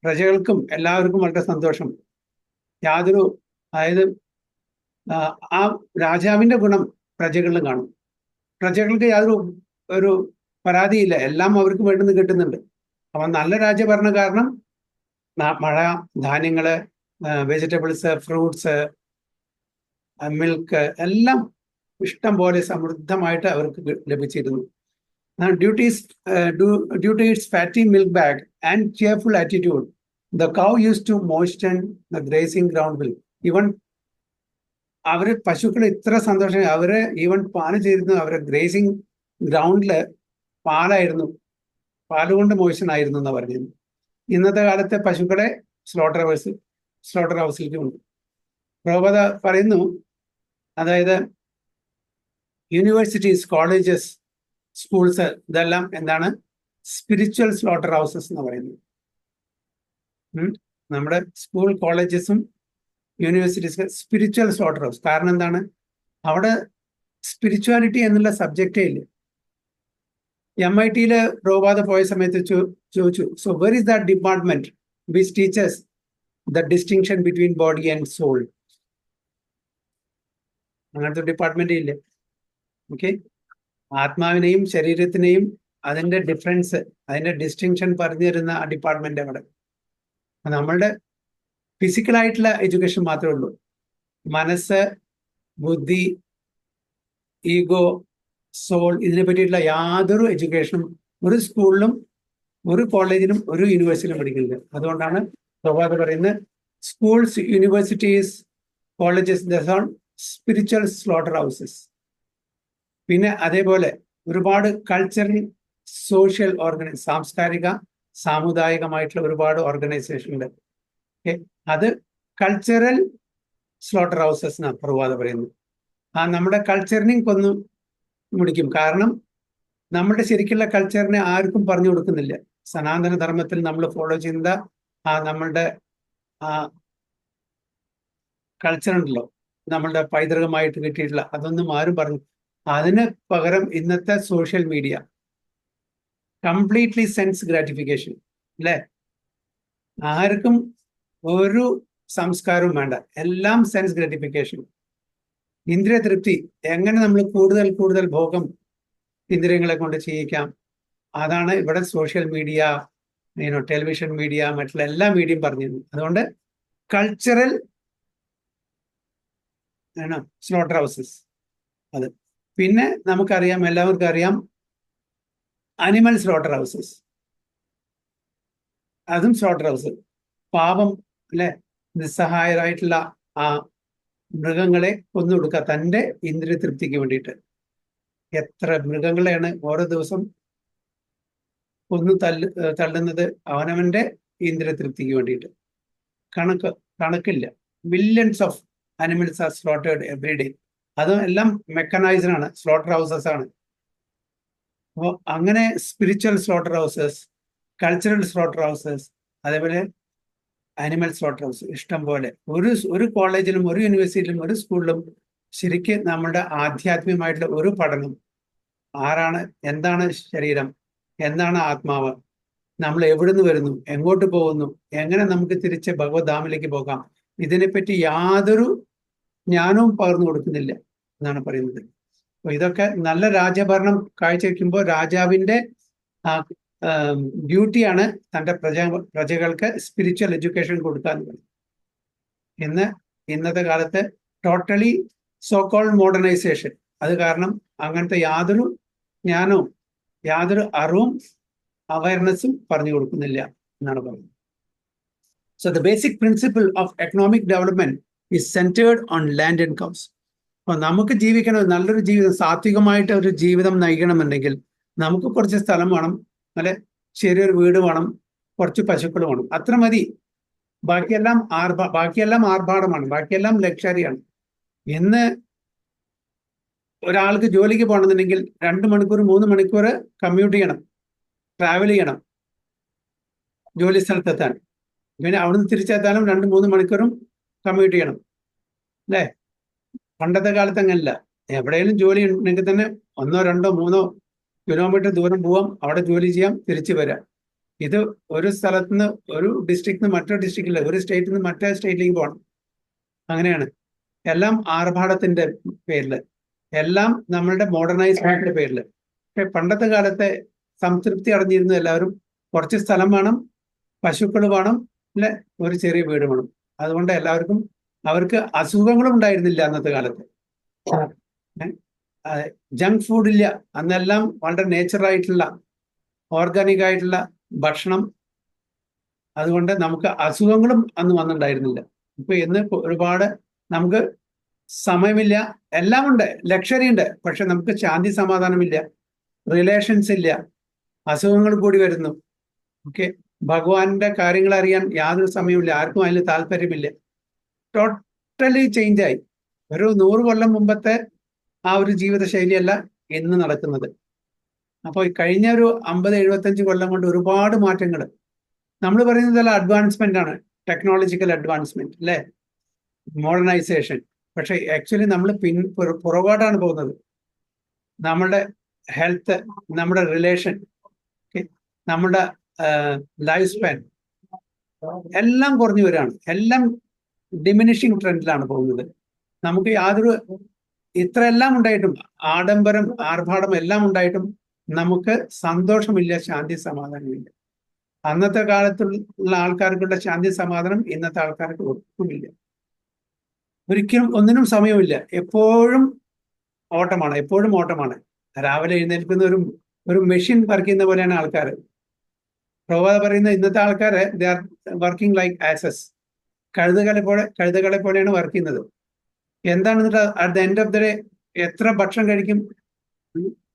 പ്രജകൾക്കും എല്ലാവർക്കും വളരെ സന്തോഷം. യാതൊരു അതായത് ആ രാജാവിന്റെ ഗുണം പ്രജകളിലും കാണും. പ്രജകൾക്ക് യാതൊരു ഒരു പരാതിയില്ല, എല്ലാം അവർക്ക് വേണ്ടുന്ന കിട്ടുന്നുണ്ട്. അപ്പൊ നല്ല രാജ്യഭരണ കാരണം മഴ, ധാന്യങ്ങള്, വെജിറ്റബിൾസ്, ഫ്രൂട്ട്സ്, മിൽക്ക് എല്ലാം ഇഷ്ടം പോലെ സമൃദ്ധമായിട്ട് അവർക്ക് ലഭിച്ചിരുന്നു. Due to its fatty milk bag and cheerful attitude, the cow used to moisten the grazing ground with. Even അവര് പശുക്കൾ ഇത്ര സന്തോഷം, അവര് ഈവൻ പാല് ചെയ്തിരുന്നു. അവരെ ഗ്രേസിംഗ് ഗ്രൗണ്ടില് പാലായിരുന്നു, പാലുകൊണ്ട് മോയ്സ്റ്റൻ ആയിരുന്നു എന്നാ പറഞ്ഞിരുന്നു. ഇന്നത്തെ കാലത്തെ പശുക്കളെ സ്ലോട്ടർ ഹൗസിലേക്ക് ഉണ്ട്. പ്രഭുപാദ പറയുന്നു, അതായത് യൂണിവേഴ്സിറ്റീസ്, കോളേജസ്, സ്കൂൾസ് ഇതെല്ലാം എന്താണ്? സ്പിരിച്വൽ സ്ലോട്ടർ ഹൗസസ് എന്ന് പറയുന്നത്. നമ്മുടെ സ്കൂൾ, കോളേജസും യൂണിവേഴ്സിറ്റീസ് സ്പിരിച്വൽ സ്ലോട്ടർ ഹൗസ്. കാരണം എന്താണ്? അവിടെ സ്പിരിച്വാലിറ്റി എന്നുള്ള സബ്ജക്റ്റേ ഇല്ല. MIT-യില് പ്രഭുപാദ പോയ സമയത്ത് ചോദിച്ചു, so where is that department which teachers the distinction between body and soul? അങ്ങനത്തെ ഡിപ്പാർട്ട്മെന്റ് ഇല്ല. ഓക്കെ, ആത്മാവിനെയും ശരീരത്തിനെയും അതിന്റെ ഡിഫറൻസ്, അതിന്റെ ഡിസ്റ്റിങ്ഷൻ പറഞ്ഞു തരുന്ന ആ ഡിപ്പാർട്ട്മെന്റ് അവിടെ. നമ്മളുടെ ഫിസിക്കലായിട്ടുള്ള എഡ്യൂക്കേഷൻ മാത്രമേ ഉള്ളൂ. മനസ്സ്, ബുദ്ധി, ഈഗോ, സോൾ, ഇതിനെ പറ്റിയിട്ടുള്ള യാതൊരു എഡ്യൂക്കേഷനും ഒരു സ്കൂളിലും ഒരു കോളേജിലും ഒരു യൂണിവേഴ്സിറ്റിയിലും പഠിക്കുന്നില്ല. അതുകൊണ്ടാണ് പ്രഭാത് പറയുന്നത് schools, universities, colleges thus are spiritual slaughter houses. പിന്നെ അതേപോലെ ഒരുപാട് കൾച്ചറൽ, സോഷ്യൽ സാംസ്കാരിക, സാമുദായികമായിട്ടുള്ള ഒരുപാട് ഓർഗനൈസേഷൻ ഉണ്ട്. അത് കൾച്ചറൽ സ്ലോട്ടർ ഹൗസസ് എന്നാണ് പ്രഭാത് പറയുന്നത്. നമ്മുടെ കൾച്ചറിനെയും കൊന്നു മുടിക്കും. കാരണം നമ്മുടെ ശരിക്കുള്ള കൾച്ചറിനെ ആർക്കും പറഞ്ഞു കൊടുക്കുന്നില്ല. സനാതന ധർമ്മത്തിൽ നമ്മൾ ഫോളോ ചെയ്യുന്ന നമ്മളുടെ കൾച്ചർ ഉണ്ടല്ലോ, നമ്മളുടെ പൈതൃകമായിട്ട് കിട്ടിയിട്ടുള്ള അതൊന്നും ആരും പറഞ്ഞു. അതിന് പകരം ഇന്നത്തെ social media completely sense gratification അല്ലേ? ആർക്കും ഒരു സംസ്കാരവും വേണ്ട, എല്ലാം സെൻസ് ഗ്രാറ്റിഫിക്കേഷൻ, ഇന്ദ്രിയ തൃപ്തി. എങ്ങനെ നമ്മൾ കൂടുതൽ കൂടുതൽ ഭോഗം ഇന്ദ്രിയങ്ങളെ കൊണ്ട് ചെയ്യിക്കാം, അതാണ് ഇവിടെ സോഷ്യൽ മീഡിയ, ടെലിവിഷൻ മീഡിയ, മറ്റുള്ള എല്ലാ മീഡിയയും പറഞ്ഞിരുന്നു. അതുകൊണ്ട് കൾച്ചറൽ സ്ലോട്ടർ ഹൗസസ് അത്. പിന്നെ നമുക്കറിയാം, എല്ലാവർക്കും അറിയാം, അനിമൽ സ്ലോട്ടർ ഹൗസസ്, അതും സ്ലോട്ടർ ഹൗസ്. പാപം അല്ലെ, നിസ്സഹായരായിട്ടുള്ള ആ മൃഗങ്ങളെ കൊന്നുകൊടുക്കുക തൻ്റെ ഇന്ദ്രിയ തൃപ്തിക്ക് വേണ്ടിയിട്ട്. എത്ര മൃഗങ്ങളെയാണ് ഓരോ ദിവസം തള്ളുന്നത് അവനവന്റെ ഇന്ദ്രിയ തൃപ്തിക്ക് വേണ്ടിയിട്ട്. കണക്കില്ല. Millions of animals are slaughtered every day. അതും എല്ലാം മെക്കനൈസ്ഡ് ആണ്, സ്ലോട്ടർ ഹൗസസ് ആണ്. അപ്പോൾ അങ്ങനെ spiritual slaughter houses, cultural slaughter houses, അതേപോലെ അനിമൽ സ്ലോട്ടർ ഹൗസ് ഇഷ്ടം പോലെ. ഒരു കോളേജിലും ഒരു യൂണിവേഴ്സിറ്റിയിലും ഒരു സ്കൂളിലും ശരിക്ക് നമ്മുടെ ആധ്യാത്മികമായിട്ടുള്ള ഒരു പഠനം, എന്താണ് ശരീരം, എന്താണ് ആത്മാവ്, നമ്മൾ എവിടുന്ന് വരുന്നു, എങ്ങോട്ട് പോകുന്നു, എങ്ങനെ നമുക്ക് തിരിച്ച് ഭഗവത്ധാമിലേക്ക് പോകാം, ഇതിനെപ്പറ്റി യാതൊരു ജ്ഞാനവും പകർന്നു കൊടുക്കുന്നില്ല എന്നാണ് പറയുന്നത്. അപ്പൊ ഇതൊക്കെ നല്ല രാജഭരണം കാഴ്ചവെക്കുമ്പോൾ രാജാവിന്റെ ഡ്യൂട്ടിയാണ് തൻ്റെ പ്രജകൾക്ക് സ്പിരിച്വൽ എഡ്യൂക്കേഷൻ കൊടുക്കാൻ. ഇന്നത്തെ കാലത്ത് ടോട്ടലി സോ കോൾഡ് മോഡേണൈസേഷൻ, അത് കാരണം അങ്ങനത്തെ യാതൊരു ജ്ഞാനവും യാതൊരു അറിവും അവയർനെസ്സും പറഞ്ഞു കൊടുക്കുന്നില്ല എന്നാണ് പറയുന്നത്. So the basic principle of economic development is centred on land and cows. അപ്പോൾ നമുക്ക് ജീവിക്കണം, നല്ലൊരു ജീവിതം, സാത്വികമായിട്ട് ഒരു ജീവിതം നയിക്കണമെന്നുണ്ടെങ്കിൽ നമുക്ക് കുറച്ച് സ്ഥലം വേണം, അല്ലെ, ചെറിയൊരു വീട് വേണം, കുറച്ച് പശുക്കൾ വേണം, അത്ര മതി. ബാക്കിയെല്ലാം ആർഭാടമാണ്, ബാക്കിയെല്ലാം ലക്ഷറിയാണ്. ഇന്ന് ഒരാൾക്ക് ജോലിക്ക് പോകണമെന്നുണ്ടെങ്കിൽ 2 മണിക്കൂർ 3 മണിക്കൂർ കമ്മ്യൂട്ട് ചെയ്യണം, ട്രാവൽ ചെയ്യണം ജോലി സ്ഥലത്തെത്താൻ. പിന്നെ അവിടുന്ന് തിരിച്ചെത്താനും 2-3 മണിക്കൂറും കമ്മ്യൂട്ട് ചെയ്യണം അല്ലേ? പണ്ടത്തെ കാലത്ത് അങ്ങനല്ല. എവിടെയെങ്കിലും ജോലി ഉണ്ടെങ്കിൽ തന്നെ 1, 2, 3 കിലോമീറ്റർ ദൂരം പോവാം, അവിടെ ജോലി ചെയ്യാം, തിരിച്ചു വരാം. ഇത് ഒരു സ്ഥലത്ത് നിന്ന്, ഒരു ഡിസ്ട്രിക്റ്റിൽ നിന്ന് മറ്റൊരു ഡിസ്ട്രിക്റ്റിൽ, ഒരു സ്റ്റേറ്റിൽ നിന്ന് മറ്റേ സ്റ്റേറ്റിലേക്ക് പോകണം. അങ്ങനെയാണ്. എല്ലാം ആർഭാടത്തിന്റെ പേരിൽ, എല്ലാം നമ്മളുടെ മോഡേണൈസേഷന്റെ പേരിൽ. പക്ഷെ പണ്ടത്തെ കാലത്തെ സംതൃപ്തി അടഞ്ഞിരുന്ന എല്ലാവരും കുറച്ച് സ്ഥലം വേണം, പശുക്കൾ വേണം, അല്ലെ, ഒരു ചെറിയ വീട് വേണം. അതുകൊണ്ട് എല്ലാവർക്കും അവർക്ക് അസുഖങ്ങളും ഉണ്ടായിരുന്നില്ല അന്നത്തെ കാലത്ത്. ജങ്ക് ഫുഡില്ല, അന്നെല്ലാം വളരെ നേച്ചറായിട്ടുള്ള ഓർഗാനിക് ആയിട്ടുള്ള ഭക്ഷണം. അതുകൊണ്ട് നമുക്ക് അസുഖങ്ങളും അന്ന് വന്നിട്ടുണ്ടായിരുന്നില്ല. ഇപ്പൊ ഇന്ന് ഒരുപാട് നമുക്ക് സമയമില്ല, എല്ലാം ഉണ്ട്, ലക്ഷറി ഉണ്ട്, പക്ഷെ നമുക്ക് ശാന്തി സമാധാനമില്ല, റിലേഷൻസ് ഇല്ല, അസുഖങ്ങൾ കൂടി വരുന്നു. ഓക്കെ, ഭഗവാന്റെ കാര്യങ്ങൾ അറിയാൻ യാതൊരു സമയമില്ല, ആർക്കും അതിൽ താല്പര്യമില്ല. ടോട്ടലി ചേഞ്ചായി. ഒരു 100 കൊല്ലം മുമ്പത്തെ ആ ഒരു ജീവിതശൈലിയല്ല ഇന്ന് നടക്കുന്നത്. അപ്പോൾ കഴിഞ്ഞ ഒരു 50-75 കൊല്ലം കൊണ്ട് ഒരുപാട് മാറ്റങ്ങൾ. നമ്മൾ പറയുന്നതല്ല അഡ്വാൻസ്മെന്റ് ആണ്, ടെക്നോളജിക്കൽ അഡ്വാൻസ്മെന്റ് അല്ലേ, മോഡേണൈസേഷൻ. പക്ഷെ ആക്ച്വലി നമ്മൾ പുറകോട്ടാണ് പോകുന്നത്. നമ്മളുടെ ഹെൽത്ത്, നമ്മുടെ റിലേഷൻ, നമ്മുടെ ലൈഫ് സ്പാൻ എല്ലാം കുറഞ്ഞു വരികയാണ്. എല്ലാം ഡിമിനിഷിങ് ട്രെൻഡിലാണ് പോകുന്നത്. നമുക്ക് ഇത്ര എല്ലാം ഉണ്ടായിട്ടും, ആർഭാടം എല്ലാം ഉണ്ടായിട്ടും നമുക്ക് സന്തോഷമില്ല, ശാന്തി സമാധാനമില്ല. അന്നത്തെ കാലത്തുള്ള ആൾക്കാർക്കുള്ള ശാന്തി സമാധാനം ഇന്നത്തെ ആൾക്കാർക്ക് ഒട്ടുമില്ല. ഒരിക്കലും ഒന്നിനും സമയമില്ല. എപ്പോഴും ഓട്ടമാണ്. രാവിലെ എഴുന്നേൽക്കുന്ന ഒരു മെഷീൻ വർക്ക് ചെയ്യുന്ന പോലെയാണ് ആൾക്കാർ. പ്രഭുപാദ പറയുന്ന ഇന്നത്തെ ആൾക്കാര് they are working like asses. കഴുതകളെ പോലെയാണ് വർക്ക് ചെയ്യുന്നത്. എന്താണ് എന്നിട്ട് at the end of the day എത്ര ഭക്ഷണം കഴിക്കും?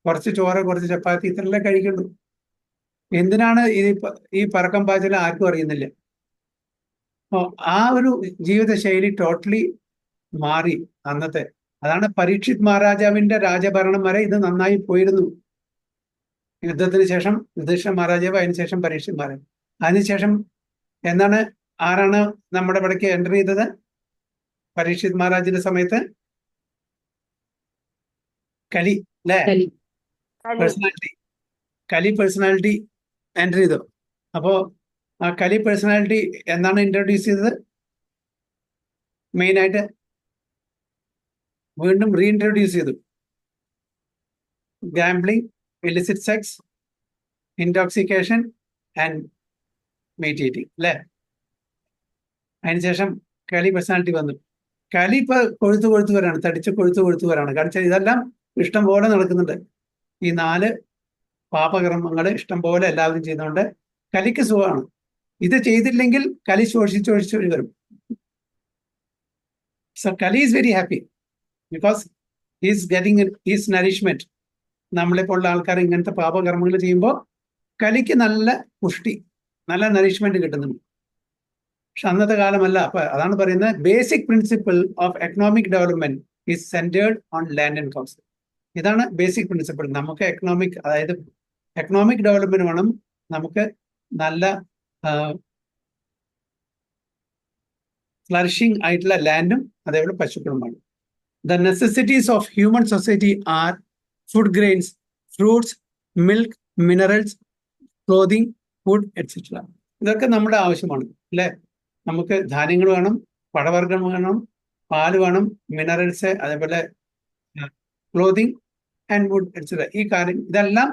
കുറച്ച് ചോറ്, കുറച്ച് ചപ്പാത്തി, ഇത്രയല്ലേ കഴിക്കുള്ളൂ. എന്തിനാണ് ഈ പറക്കം പാചല ആർക്കും അറിയുന്നില്ല. ആ ഒരു ജീവിത ശൈലി ടോട്ടലി മാറി അന്നത്തെ. അതാണ് പരീക്ഷിത് മഹാരാജാവിന്റെ രാജഭരണം വരെ ഇത് നന്നായി പോയിരുന്നു. യുദ്ധത്തിന് ശേഷം യുധിഷ്ഠിര മഹാരാജാവ്, അതിനുശേഷം പരീക്ഷിത് മഹാരാജ്. അതിനുശേഷം ആരാണ് നമ്മുടെ ഇവിടേക്ക് എൻ്റർ ചെയ്തത്? പരീക്ഷിത് മഹാരാജിന്റെ സമയത്ത് കലി അല്ലേ? കലി പേഴ്സണാലിറ്റി എൻ്റർ ചെയ്തു. അപ്പോ ആ കലി പേഴ്സണാലിറ്റി എന്നാണ് ഇൻട്രൊഡ്യൂസ് ചെയ്തത്? മെയിനായിട്ട് വീണ്ടും റീഇൻട്രൊഡ്യൂസ് ചെയ്തു. Gambling, illicit sex, intoxication and meat eating അല്ലേ? അതിനുശേഷം കലി പേഴ്സണാലിറ്റി വന്നു. കലി ഇപ്പൊ കൊഴുത്തു വരാണ്, തടിച്ച് കൊഴുത്തു വരാണ്. കാരണം ഇതെല്ലാം ഇഷ്ടം പോലെ നടക്കുന്നുണ്ട്. ഈ 4 പാപകർമ്മങ്ങൾ ഇഷ്ടം പോലെ എല്ലാവരും ചെയ്യുന്നതുകൊണ്ട് കലിക്ക് സുഖമാണ്. ഇത് ചെയ്തില്ലെങ്കിൽ കലി ശോഷിച്ച് വരും. So Kali is very happy because he's getting he's nourishment. നമ്മളെപ്പോലുള്ള ആൾക്കാർ ഇങ്ങനത്തെ പാപകർമ്മങ്ങൾ ചെയ്യുമ്പോൾ കലിക്ക് നല്ല പുഷ്ടി, നല്ല നറിഷ്മെന്റ് കിട്ടുന്നുണ്ട്. പക്ഷെ അന്നത്തെ കാലമല്ല. അപ്പൊ അതാണ് പറയുന്നത്, basic principle of economic development is centred on land and council. ഇതാണ് ബേസിക് പ്രിൻസിപ്പിൾ. നമുക്ക് എക്കണോമിക് ഡെവലപ്മെന്റ് വേണം, നമുക്ക് നല്ല ഫ്ലറിഷിംഗ് ആയിട്ടുള്ള ലാൻഡും അതേപോലെ പശുക്കളും വേണം. The necessities of human society are food grains, fruits, milk, minerals, clothing, food, etc. ഇതൊക്കെ നമ്മുടെ ആവശ്യമാണ് അല്ലേ? നമുക്ക് ധാന്യങ്ങൾ വേണം, പഴവർഗ്ഗം വേണം, പാല് വേണം, മിനറൽസ്, അതേപോലെ ക്ലോതിങ് ആൻഡ് വുഡ് എക്സെട്ര. ഈ കാര്യം ഇതെല്ലാം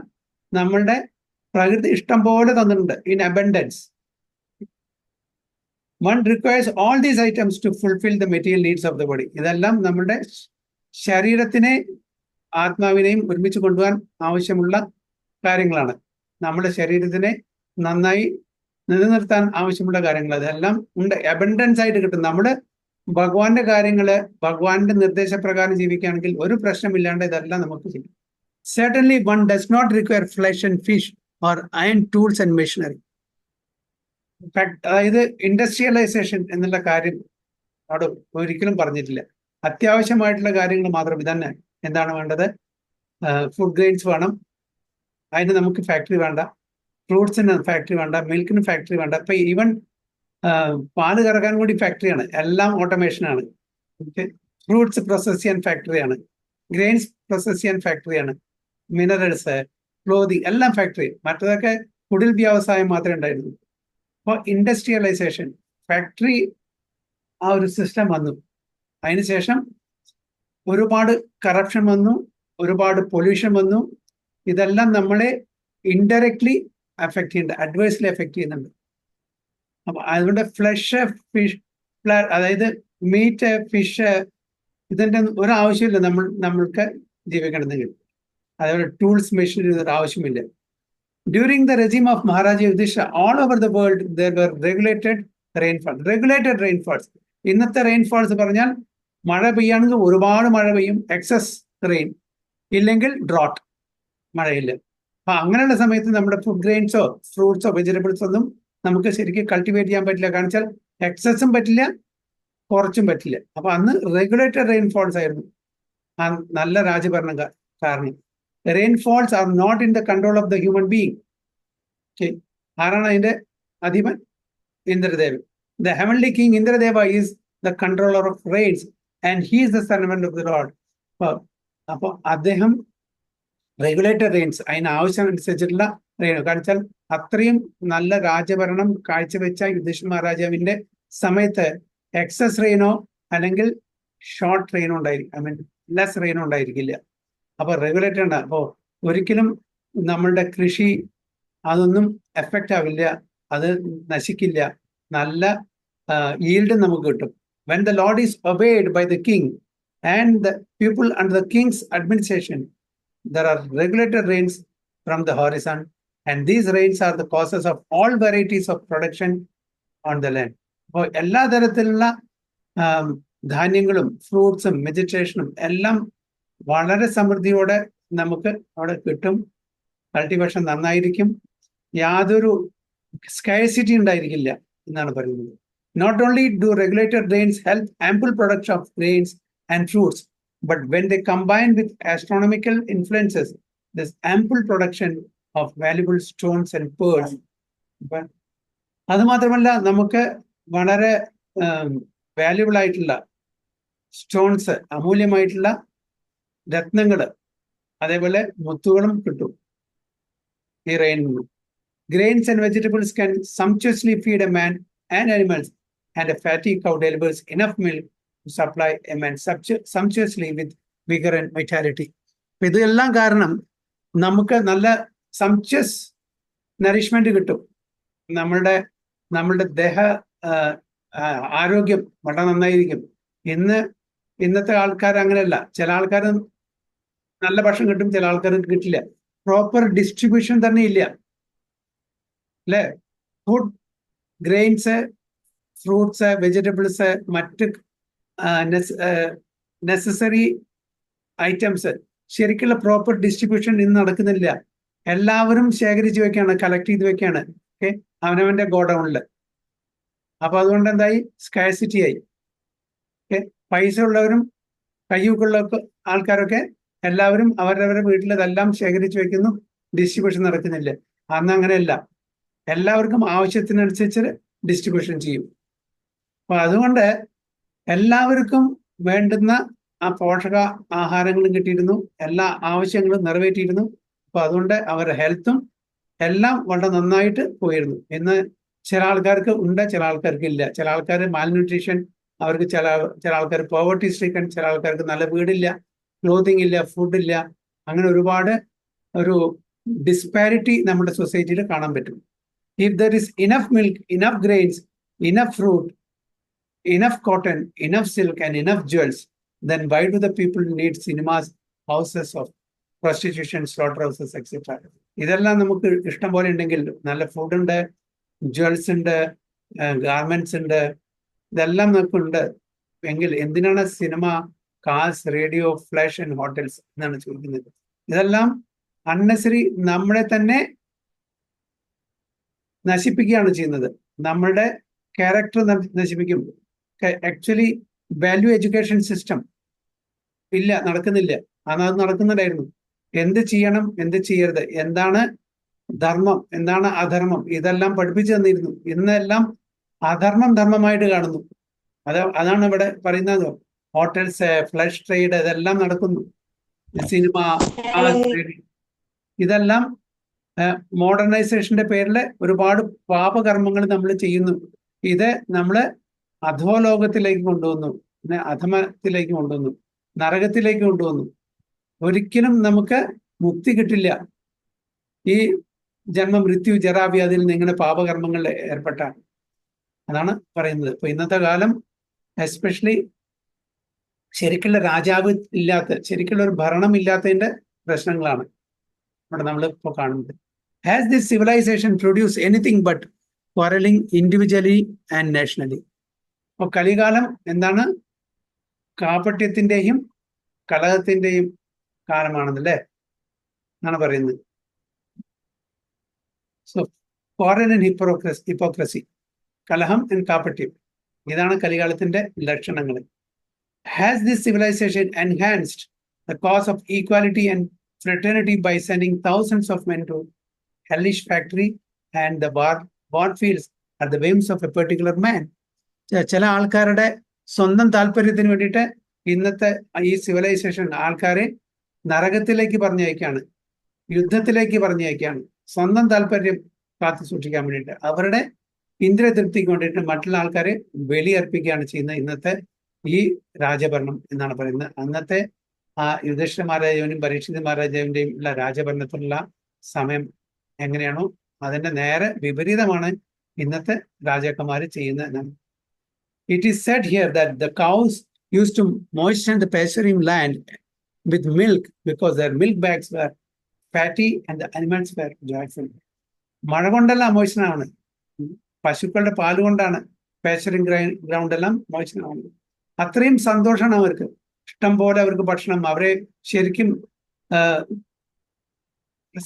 നമ്മളുടെ പ്രകൃതി ഇഷ്ടം പോലെ തന്നിട്ടുണ്ട്, in abundance. One requires all these items to fulfil the material needs of the body. ഇതെല്ലാം നമ്മുടെ ശരീരത്തിനെ ആത്മാവിനെയും ഒരുമിച്ച് കൊണ്ടുപോകാൻ ആവശ്യമുള്ള കാര്യങ്ങളാണ്. നമ്മുടെ ശരീരത്തിനെ നന്നായി നിലനിർത്താൻ ആവശ്യമുള്ള കാര്യങ്ങൾ അതെല്ലാം ഉണ്ട്, അബൻഡൻസ് ആയിട്ട് കിട്ടും. നമ്മൾ ഭഗവാന്റെ കാര്യങ്ങള് ഭഗവാന്റെ നിർദ്ദേശപ്രകാരം ജീവിക്കുകയാണെങ്കിൽ ഒരു പ്രശ്നമില്ലാണ്ട് ഇതെല്ലാം നമുക്ക് ചെയ്യും. Certainly one does not require flesh and fish or iron tools and machinery. അതായത് ഇൻഡസ്ട്രിയലൈസേഷൻ എന്നുള്ള കാര്യം അവിടെ ഒരിക്കലും പറഞ്ഞിട്ടില്ല. അത്യാവശ്യമായിട്ടുള്ള കാര്യങ്ങൾ മാത്രം. ഇതന്നെ എന്താണ് വേണ്ടത്? ഫുഡ് ഗ്രെയിൻസ് വേണം, അതിന് നമുക്ക് ഫാക്ടറി വേണ്ട. ഫ്രൂട്ട്സിന് ഫാക്ടറി വേണ്ട, മിൽക്കിന് ഫാക്ടറി വേണ്ട. ഇപ്പൊ ഈവൻ പാല് കറക്കാൻ കൂടി ഫാക്ടറിയാണ്, എല്ലാം ഓട്ടോമേഷനാണ്. ഫ്രൂട്ട്സ് പ്രോസസ് ചെയ്യാൻ ഫാക്ടറിയാണ്, ഗ്രെയിൻസ് പ്രോസസ് ചെയ്യാൻ ഫാക്ടറിയാണ്, മിനറൽസ്, ക്ലോതിങ് എല്ലാം ഫാക്ടറി. മറ്റതൊക്കെ കുടിൽ വ്യവസായം മാത്രമേ ഉണ്ടായിരുന്നു. അപ്പോൾ ഇൻഡസ്ട്രിയലൈസേഷൻ, ഫാക്ടറി ആ ഒരു സിസ്റ്റം വന്നു. അതിനുശേഷം ഒരുപാട് കറപ്ഷൻ വന്നു, ഒരുപാട് പൊല്യൂഷൻ വന്നു. ഇതെല്ലാം നമ്മളെ ഇൻഡയറക്ട്ലി അഫക്റ്റ് ചെയ്യുന്നുണ്ട്, അഡ്വേഴ്സ്ലി അഫക്റ്റ് ചെയ്യുന്നുണ്ട്. അപ്പൊ അതുകൊണ്ട് ഫ്ലഷ്, ഫിഷ്, അതായത് മീറ്റ്, ഫിഷ്, ഇതിൻ്റെ ഒരാവശ്യമില്ല നമ്മൾക്ക് ജീവിക്കണമെങ്കിൽ. അതേപോലെ ടൂൾസ്, മെഷീനറി ഒരു ആവശ്യമില്ല. During the regime of Maharaja Yudhishthira all over the world there were regulated rainfalls. ഇന്നത്തെ റെയിൻഫാൾസ് പറഞ്ഞാൽ മഴ പെയ്യാണെങ്കിൽ ഒരുപാട് മഴ പെയ്യും, എക്സസ് റെയിൻ, ഇല്ലെങ്കിൽ ഡ്രോട്ട്, മഴയില്ല. അപ്പൊ അങ്ങനെയുള്ള സമയത്ത് നമ്മുടെ ഫുഡ് ഗ്രെയിൻസോ ഫ്രൂട്ട്സോ വെജിറ്റബിൾസോ ഒന്നും നമുക്ക് ശരിക്കും കൾട്ടിവേറ്റ് ചെയ്യാൻ പറ്റില്ല. കാരണം വെച്ചാൽ എക്സസും പറ്റില്ല, കുറച്ചും പറ്റില്ല. അപ്പൊ അന്ന് റെഗുലേറ്റഡ് റെയിൻഫോൾസ് ആയിരുന്നു ആ നല്ല രാജഭരണം കാരണം. Rainfalls are not in the control of the human being. ആരാണ് അതിന്റെ അധിപൻ? ഇന്ദ്രദേവൻ. The heavenly king Indradeva is the controller of rains and he is the servant of the lord. അപ്പൊ അദ്ദേഹം റെഗുലേറ്റഡ് റെയിൻസ്, അതിന് ആവശ്യമനുസരിച്ചിട്ടുള്ള റെയിൻ. കാരണം വെച്ചാൽ അത്രയും നല്ല രാജഭരണം കാഴ്ചവെച്ച യുധിഷ്ഠിര മഹാരാജാവിന്റെ സമയത്ത് എക്സസ് റെയിനോ അല്ലെങ്കിൽ ഷോർട്ട് റെയിനോ ഉണ്ടായിരിക്കും, ഐ മീൻ ലെസ് റെയിനോ ഉണ്ടായിരിക്കില്ല. അപ്പൊ റെഗുലേറ്റഡ് ഉണ്ട്. അപ്പോൾ ഒരിക്കലും നമ്മളുടെ കൃഷി അതൊന്നും എഫക്റ്റ് ആവില്ല. അത് നശിക്കില്ല, നല്ല ഈൽഡ് നമുക്ക് കിട്ടും. When the Lord is obeyed by the king and the people under the king's administration, there are regulated rains from the horizon, and these rains are the causes of all varieties of production on the land. അപ്പോൾ എല്ലാ തരത്തിലുള്ള ധാന്യങ്ങളും ഫ്രൂട്ട്സും വെജിറ്റേഷനും എല്ലാം വളരെ സമൃദ്ധിയോടെ നമുക്ക് അവിടെ കിട്ടും. കൾട്ടിവേഷൻ നന്നായിരിക്കും, യാതൊരു സ്കൈസിറ്റി ഉണ്ടായിരിക്കില്ല എന്നാണ് പറയുന്നത്. Not only do regulated rains help ample production of grains and fruits, but when they combine with astronomical influences, there's ample production of valuable stones and pearls. അത് മാത്രമല്ല, നമുക്ക് വളരെ വാല്യുബിൾ ആയിട്ടുള്ള സ്റ്റോൺസ്, അമൂല്യമായിട്ടുള്ള രത്നങ്ങള്, അതേപോലെ മുത്തുകളും കിട്ടും ഈ റെയിനിൽ. Grains and vegetables can sumptuously feed a man and animals, and a fatty cow delivers enough milk to supply a man sumptuously with vigor and vitality. ഇതെല്ലാം കാരണം നമുക്ക് നല്ല സംപ്ച്വസ് നറിഷ്മെന്റ് കിട്ടും. നമ്മളുടെ ദേഹ ആരോഗ്യം വളരെ നന്നായിരിക്കും. ഇന്നത്തെ ആൾക്കാർ അങ്ങനെയല്ല. ചില ആൾക്കാർ നല്ല ഭക്ഷണം കിട്ടും, ചില ആൾക്കാർക്ക് കിട്ടില്ല. പ്രോപ്പർ ഡിസ്ട്രിബ്യൂഷൻ തന്നെ ഇല്ല, അല്ലേ? ഫുഡ്, ഗ്രെയിൻസ്, ഫ്രൂട്ട്സ്, വെജിറ്റബിൾസ്, മറ്റ് നെസസറി ഐറ്റംസ് ശരിക്കുള്ള പ്രോപ്പർ ഡിസ്ട്രിബ്യൂഷൻ ഇന്ന് നടക്കുന്നില്ല. എല്ലാവരും ശേഖരിച്ച് വെക്കുകയാണ്, കളക്ട് ചെയ്ത് വെക്കുകയാണ് അവനവന്റെ ഗോഡൌണിൽ. അപ്പൊ അതുകൊണ്ട് എന്തായി? സ്കാസിറ്റി ആയി. പൈസ ഉള്ളവരും കയ്യൂക്കുള്ള ആൾക്കാരൊക്കെ എല്ലാവരും അവരവരുടെ വീട്ടിലതെല്ലാം ശേഖരിച്ച് വെക്കുന്നു, ഡിസ്ട്രിബ്യൂഷൻ നടക്കുന്നില്ല. അന്ന് അങ്ങനെയല്ല, എല്ലാവർക്കും ആവശ്യത്തിനനുസരിച്ച് ഡിസ്ട്രിബ്യൂഷൻ ചെയ്യും. അപ്പൊ അതുകൊണ്ട് എല്ലാവർക്കും വേണ്ടുന്ന ആ പോഷക ആഹാരങ്ങളും കിട്ടിയിരുന്നു, എല്ലാ ആവശ്യങ്ങളും നിറവേറ്റിയിരുന്നു. അപ്പൊ അതുകൊണ്ട് അവരുടെ ഹെൽത്തും എല്ലാം വളരെ നന്നായിട്ട് പോയിരുന്നു. ഇന്ന് ചില ആൾക്കാർക്ക് ഉണ്ട്, ചില ആൾക്കാർക്ക് ഇല്ല. ചില ആൾക്കാർ മാൽന്യൂട്രീഷൻ, അവർക്ക് ചില ആൾക്കാർ പോവർട്ടി സ്ട്രീക്കൺ, ചില ആൾക്കാർക്ക് നല്ല വീടില്ല, ക്ലോത്തിങ് ഇല്ല, ഫുഡില്ല. അങ്ങനെ ഒരുപാട് ഒരു ഡിസ്പാരിറ്റി നമ്മുടെ സൊസൈറ്റിയിൽ കാണാൻ പറ്റും. If there is enough milk, enough grains, enough fruit, enough cotton, enough silk, and enough jewels, then why do the people need cinemas, houses of prostitution, slaughterhouses, etc.? ഇതെല്ലാം നമുക്ക് ഇഷ്ടം പോലെ ഉണ്ടെങ്കിൽ, നല്ല ഫുഡ് ഉണ്ട്, ജ്വൽസ് ഉണ്ട്, ഗാർമെന്റ്സ് ഉണ്ട്, ഇതെല്ലാം നമുക്കുണ്ട് എങ്കിൽ എന്തിനാണ് cinema, cars, radio, flash and hotels എന്നാണ് ചോദിക്കുന്നത്. ഇതെല്ലാം അൺനെസറി നമ്മളെ തന്നെ നശിപ്പിക്കുകയാണ് ചെയ്യുന്നത്. നമ്മളുടെ ക്യാരക്ടർ നശിപ്പിക്കും. ആക്ച്വലി വാല്യൂ എഡ്യൂക്കേഷൻ സിസ്റ്റം ഇല്ല, നടക്കുന്നില്ല. അന്ന് അത് നടക്കുന്നുണ്ടായിരുന്നു. എന്ത് ചെയ്യണം, എന്ത് ചെയ്യരുത്, എന്താണ് ധർമ്മം, എന്താണ് അധർമ്മം, ഇതെല്ലാം പഠിപ്പിച്ചു തന്നിരുന്നു. ഇന്നെല്ലാം അധർമ്മം ധർമ്മമായിട്ട് കാണുന്നു. അതാണ് ഇവിടെ പറയുന്നത്. ഹോട്ടൽസ്, ഫ്ലഷ് ട്രേഡ്, ഇതെല്ലാം നടക്കുന്നു. സിനിമ, ഇതെല്ലാം മോഡേണൈസേഷന്റെ പേരിൽ ഒരുപാട് പാപകർമ്മങ്ങൾ നമ്മൾ ചെയ്യുന്നു. ഇത് നമ്മള് അധോലോകത്തിലേക്ക് കൊണ്ടുവന്നു, പിന്നെ അധമത്തിലേക്ക് കൊണ്ടുവന്നു, നരകത്തിലേക്ക് കൊണ്ടുവന്നു. ഒരിക്കലും നമുക്ക് മുക്തി കിട്ടില്ല ഈ ജന്മ, മൃത്യു, ജരാവ്യാധിയിൽ നിന്ന് ഇങ്ങനെ പാപകർമ്മങ്ങളിൽ ഏർപ്പെട്ടാണ്. അതാണ് പറയുന്നത്. ഇപ്പൊ ഇന്നത്തെ കാലം എസ്പെഷ്യലി ശരിക്കുള്ള രാജാവ് ഇല്ലാത്ത, ശരിക്കുള്ള ഒരു ഭരണം ഇല്ലാത്തതിന്റെ പ്രശ്നങ്ങളാണ് ഇവിടെ നമ്മൾ ഇപ്പോൾ കാണുന്നത്. Has this civilization produced anything but quarreling individually and nationally? അപ്പോൾ കലികാലം എന്താണ്? കാപട്യത്തിന്റെയും കലഹത്തിന്റെയും കാലമാണെന്നല്ലേ എന്നാണ് പറയുന്നത്. സോ quarrel and hypocrisy, കലഹം ആൻഡ് കാപട്യം, ഇതാണ് കലികാലത്തിന്റെ ലക്ഷണങ്ങൾ. Has this civilization enhanced the cause of equality and fraternity by sending thousands of men to hellish factory and the war fields at the whims of a particular man? ചില ആൾക്കാരുടെ സ്വന്തം താല്പര്യത്തിന് വേണ്ടിയിട്ട് ഇന്നത്തെ ഈ സിവിലൈസേഷൻ ആൾക്കാരെ നരകത്തിലേക്ക് പറഞ്ഞയക്കാണ്, യുദ്ധത്തിലേക്ക് പറഞ്ഞയക്കാണ്, സ്വന്തം താല്പര്യം കാത്തു സൂക്ഷിക്കാൻ വേണ്ടിയിട്ട്, അവരുടെ ഇന്ദ്രിയ തൃപ്തിക്ക് വേണ്ടിയിട്ട് മറ്റുള്ള ആൾക്കാരെ ബലിയർപ്പിക്കുകയാണ് ചെയ്യുന്നത് ഇന്നത്തെ ഈ രാജഭരണം എന്നാണ് പറയുന്നത്. അന്നത്തെ ആ യുധിഷ്ഠിര മഹാരാജാവിനും പരീക്ഷിത മഹാരാജാവിന്റെയും ഉള്ള രാജഭരണത്തിലുള്ള സമയം എങ്ങനെയാണോ അതിന്റെ നേരെ വിപരീതമാണ് ഇന്നത്തെ രാജാക്കന്മാർ ചെയ്യുന്ന. It is said here that the cows used to moisten the pasturing land with milk because their milk bags were fatty and the animals were joyful. മഴ കൊണ്ടല്ല മോയ്ഷൻ ആണ്, പശുക്കളുടെ പാല് കൊണ്ടാണ് പാസ്ചറിങ് ഗ്രൗണ്ട് എല്ലാം മോയ്ഷൻ ആവുന്നത്. അത്രയും സന്തോഷമാണ് അവർക്ക്, ഇഷ്ടം പോലെ അവർക്ക് ഭക്ഷണം, അവരെ ശരിക്കും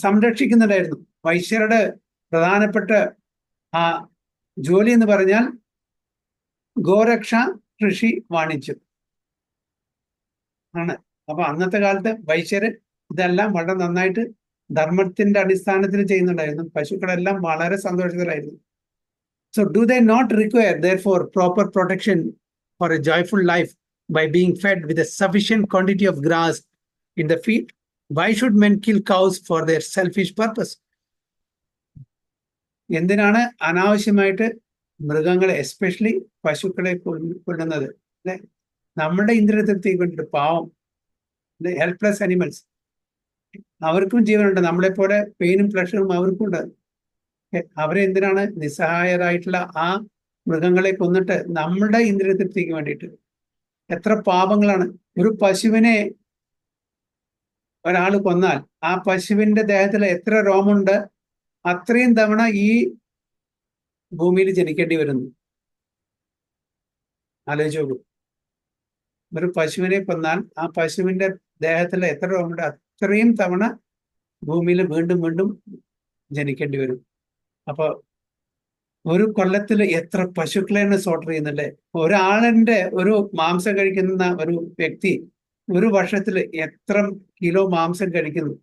സംരക്ഷിക്കുന്നുണ്ടായിരുന്നു. വൈശ്യരുടെ പ്രധാനപ്പെട്ട ആ ജോലി എന്ന് പറഞ്ഞാൽ ഗോരക്ഷ, കൃഷി, വാണിജ്യം ആണ്. അപ്പൊ അന്നത്തെ കാലത്ത് വൈശ്യര് ഇതെല്ലാം വളരെ നന്നായിട്ട് ധർമ്മത്തിന്റെ അടിസ്ഥാനത്തിൽ ചെയ്യുന്നുണ്ടായിരുന്നു. പശുക്കളെല്ലാം വളരെ സന്തോഷത്തിലായിരുന്നു. So do they not require therefore proper protection for a joyful life by being fed with a sufficient quantity of grass in the field? Why should men kill cows for their selfish purpose? എന്തിനാണ് അനാവശ്യമായിട്ട് മൃഗങ്ങളെ, especially പശുക്കളെ കൊല്ലുന്നത്? അല്ലെ, നമ്മുടെ ഇന്ദ്രിയതൃപ്തിക്ക് വേണ്ടിയിട്ട്. പാവം, helpless animals, അവർക്കും ജീവനുണ്ട്, നമ്മളെ പോലെ പെയിനും പ്ലഷറും അവർക്കും ഉണ്ട്. അവരെ എന്തിനാണ് നിസ്സഹായരായിട്ടുള്ള ആ മൃഗങ്ങളെ കൊന്നിട്ട് നമ്മുടെ ഇന്ദ്രിയതൃപ്തിക്ക് വേണ്ടിയിട്ട്? എത്ര പാപങ്ങളാണ്! ഒരു പശുവിനെ ഒരാൾ കൊന്നാൽ ആ പശുവിന്റെ ദേഹത്തിൽ എത്ര രോമുണ്ട്, അത്രയും തവണ ഈ ഭൂമിയിൽ ജനിക്കേണ്ടി വരുന്നു. ആലോചിച്ച് നോക്കൂ. ഒരു പശുവിനെ കൊന്നാൽ ആ പശുവിന്റെ ദേഹത്തിൽ എത്ര രോമുണ്ട്, അത്രയും തവണ ഭൂമിയിൽ വീണ്ടും വീണ്ടും ജനിക്കേണ്ടി വരും. അപ്പൊ ഒരു കൊല്ലത്തിൽ എത്ര പശുക്കളെയാണ് സ്ലോട്ടർ ചെയ്യുന്നല്ലേ? ഒരാളിന്റെ ഒരു മാംസം കഴിക്കുന്ന ഒരു വ്യക്തി ഒരു വർഷത്തിൽ എത്ര കിലോ മാംസം കഴിക്കുന്നു?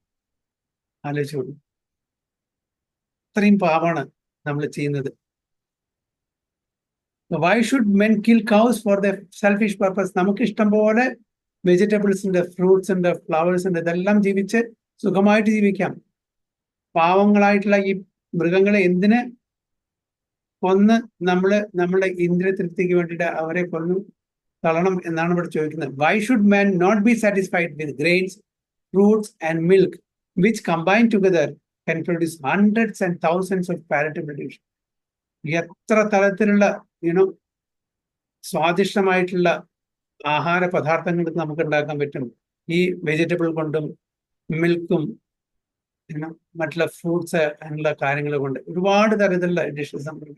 ആലോചിച്ച് നോക്കൂ. അത്രയും പാപമാണ് നമ്മൾ ചെയ്യുന്നത്. Why should men kill cows for their selfish purpose? നമുക്ക് ഇഷ്ടം പോലെ വെജിറ്റബിൾസ് ഉണ്ട്, ഫ്രൂട്ട്സ് ഉണ്ട്, ഫ്ലവേഴ്സ് ഉണ്ട്, ഇതെല്ലാം ജീവിച്ച് സുഖമായിട്ട് ജീവിക്കാം. പാവങ്ങളായിട്ടുള്ള ഈ മൃഗങ്ങളെ എന്തിന് കൊന്ന് നമ്മുടെ ഇന്ദ്രിയ തൃപ്തിക്ക് വേണ്ടിയിട്ട് അവരെ കൊന്നു തള്ളണം എന്നാണ് ഇവിടെ ചോദിക്കുന്നത്. Why should man not be satisfied with grains, fruits and milk which combined together can produce hundreds and thousands of palatable dishes? എത്ര തരത്തിലുള്ള സ്വാദിഷ്ടമായിട്ടുള്ള ആഹാര പദാർത്ഥങ്ങൾ നമുക്ക് ഉണ്ടാക്കാൻ പറ്റും ഈ വെജിറ്റബിൾ കൊണ്ടും മിൽക്കും മറ്റുള്ള ഫ്രൂട്ട്സ് അങ്ങനെയുള്ള കാര്യങ്ങൾ കൊണ്ട്. ഒരുപാട് തരത്തിലുള്ള ഡിഷസ് നമുക്ക്.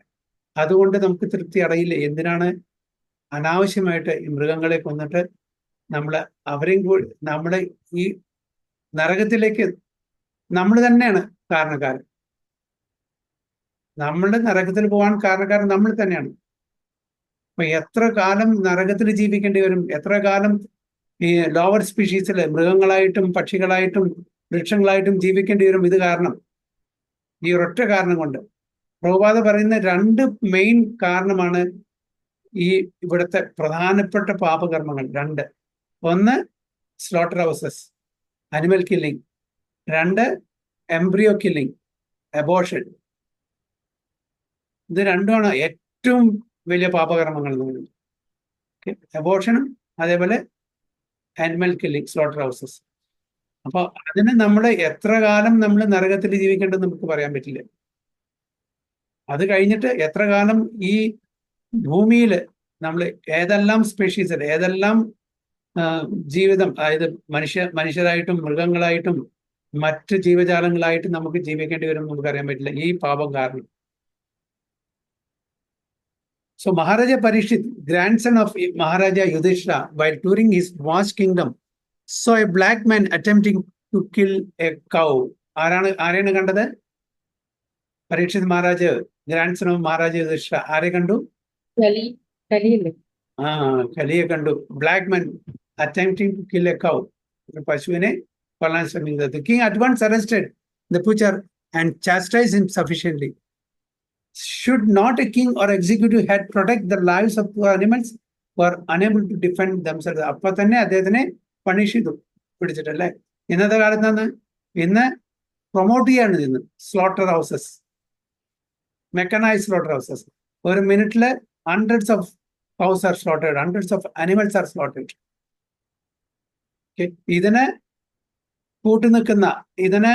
അതുകൊണ്ട് നമുക്ക് തൃപ്തി അടയില്ല. എന്തിനാണ് അനാവശ്യമായിട്ട് ഈ മൃഗങ്ങളെ കൊന്നിട്ട് അവരെയും കൂടി നമ്മുടെ ഈ നരകത്തിലേക്ക് നമ്മൾ തന്നെയാണ് കാരണക്കാരൻ. നമ്മളുടെ നരകത്തിൽ പോകാൻ കാരണക്കാരൻ നമ്മൾ തന്നെയാണ്. അപ്പൊ എത്ര കാലം നരകത്തിൽ ജീവിക്കേണ്ടി വരും, എത്ര കാലം ഈ ലോവർ സ്പീഷീസിൽ മൃഗങ്ങളായിട്ടും പക്ഷികളായിട്ടും വൃക്ഷങ്ങളായിട്ടും ജീവിക്കേണ്ടി വരും. ഇത് കാരണം, ഈ ഒരൊറ്റ കാരണം കൊണ്ട്. പ്രഭുപാദ പറയുന്ന രണ്ട് മെയിൻ കാരണമാണ് ഈ ഇവിടുത്തെ പ്രധാനപ്പെട്ട പാപകർമ്മങ്ങൾ. രണ്ട്, ഒന്ന് സ്ലോട്ടർ ഹൗസസ്, അനിമൽ കില്ലിംഗ്. രണ്ട്, എംബ്രിയോ കില്ലിംഗ്, അബോർഷൻ. ഇത് രണ്ടുമാണ് ഏറ്റവും വലിയ പാപകർമ്മങ്ങൾ എന്ന് പറയുന്നത്. അബോർഷനും അതേപോലെ ആനിമൽ കില്ലിംഗ്, സ്ലോട്ടർ ഹൗസസ്. അപ്പൊ അതിന് നമ്മൾ എത്ര കാലം നമ്മൾ നരകത്തിൽ ജീവിക്കേണ്ടത് നമുക്ക് പറയാൻ പറ്റില്ല. അത് കഴിഞ്ഞിട്ട് എത്ര കാലം ഈ ഭൂമിയിൽ നമ്മൾ ഏതെല്ലാം സ്പീഷീസിൽ, ഏതെല്ലാം ജീവിതം, അതായത് മനുഷ്യരായിട്ടും മൃഗങ്ങളായിട്ടും മറ്റ് ജീവജാലങ്ങളായിട്ടും നമുക്ക് ജീവിക്കേണ്ടി വരും നമുക്ക് അറിയാൻ പറ്റില്ല, ഈ പാപം കാരണം. So Maharaja Parikshit, grandson of Maharaja Yudhishthira, while touring his vast kingdom, saw a black man attempting to kill a cow. ആരെയാണ് കണ്ടത്? Parikshit Maharaj, grand of Maharaja Yudhishthira. ആരെ കണ്ടു? കലിയെ കണ്ടു. Black man attempting to kill a cow. ഒരു പശുവിനെ കൊല്ലാൻ ശ്രമിക്കുന്നത്. The king at once arrested the butcher and chastised him sufficiently. Should not a king or executive head protect the lives of poor animals who are unable to defend themselves? അപ്പൊ തന്നെ അദ്ദേഹത്തിനെ punish ചെയ്തു, പിടിച്ചിട്ടല്ലേ. ഇന്നത്തെ കാലത്താണ് ഇന്ന് promote ചെയ്യാണ് ഇന്ന് slaughter houses, mechanise slaughter houses. ഒരു മിനിറ്റില് hundreds of cows are slaughtered, hundreds of animals are slaughtered. ഇതിന് കൂട്ടുനിൽക്കുന്ന, ഇതിന്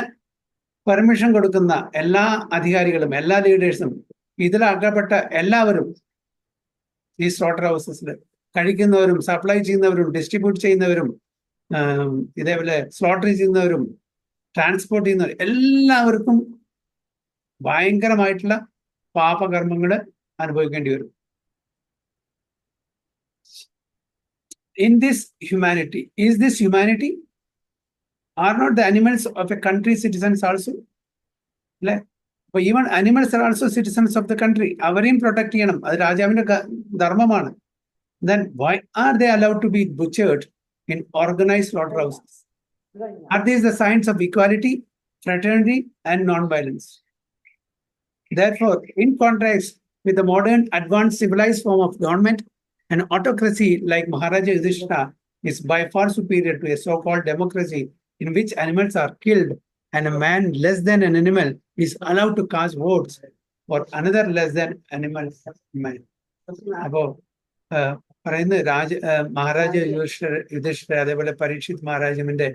പെർമിഷൻ കൊടുക്കുന്ന എല്ലാ അധികാരികളും, എല്ലാ ലീഡേഴ്സും ഇതിലകപ്പെട്ട എല്ലാവരും ഈ സ്ലോട്ടർ ഹൗസസിൽ കഴിക്കുന്നവരും സപ്ലൈ ചെയ്യുന്നവരും ഡിസ്ട്രിബ്യൂട്ട് ചെയ്യുന്നവരും ഇതേപോലെ സ്ലോട്ടർ ചെയ്യുന്നവരും ട്രാൻസ്പോർട്ട് ചെയ്യുന്നവരും എല്ലാവർക്കും ഭയങ്കരമായിട്ടുള്ള പാപകർമ്മങ്ങൾ അനുഭവിക്കേണ്ടി വരും. In this humanity, is this humanity? Are not the animals of a country citizens also? But even animals are also citizens of the country. അവരെയും പ്രൊട്ടക്ട് ചെയ്യണം, അത് രാജാവിന്റെ ധർമ്മമാണ്. Then why are they allowed to be butchered in organized slaughterhouses? Are these the signs of equality, fraternity, and non-violence? Therefore, in contrast with the modern advanced civilized form of government, an autocracy like Maharaja Yudhishthira is by far superior to a so-called democracy in which animals are killed and a man less than an animal is allowed to cast votes for another less than animal man. അപ്പോൾ പറയുന്നത് മഹാരാജ യുധിഷ്ഠിര അതേപോലെ പരീക്ഷിത് മഹാരാജാവിന്റെ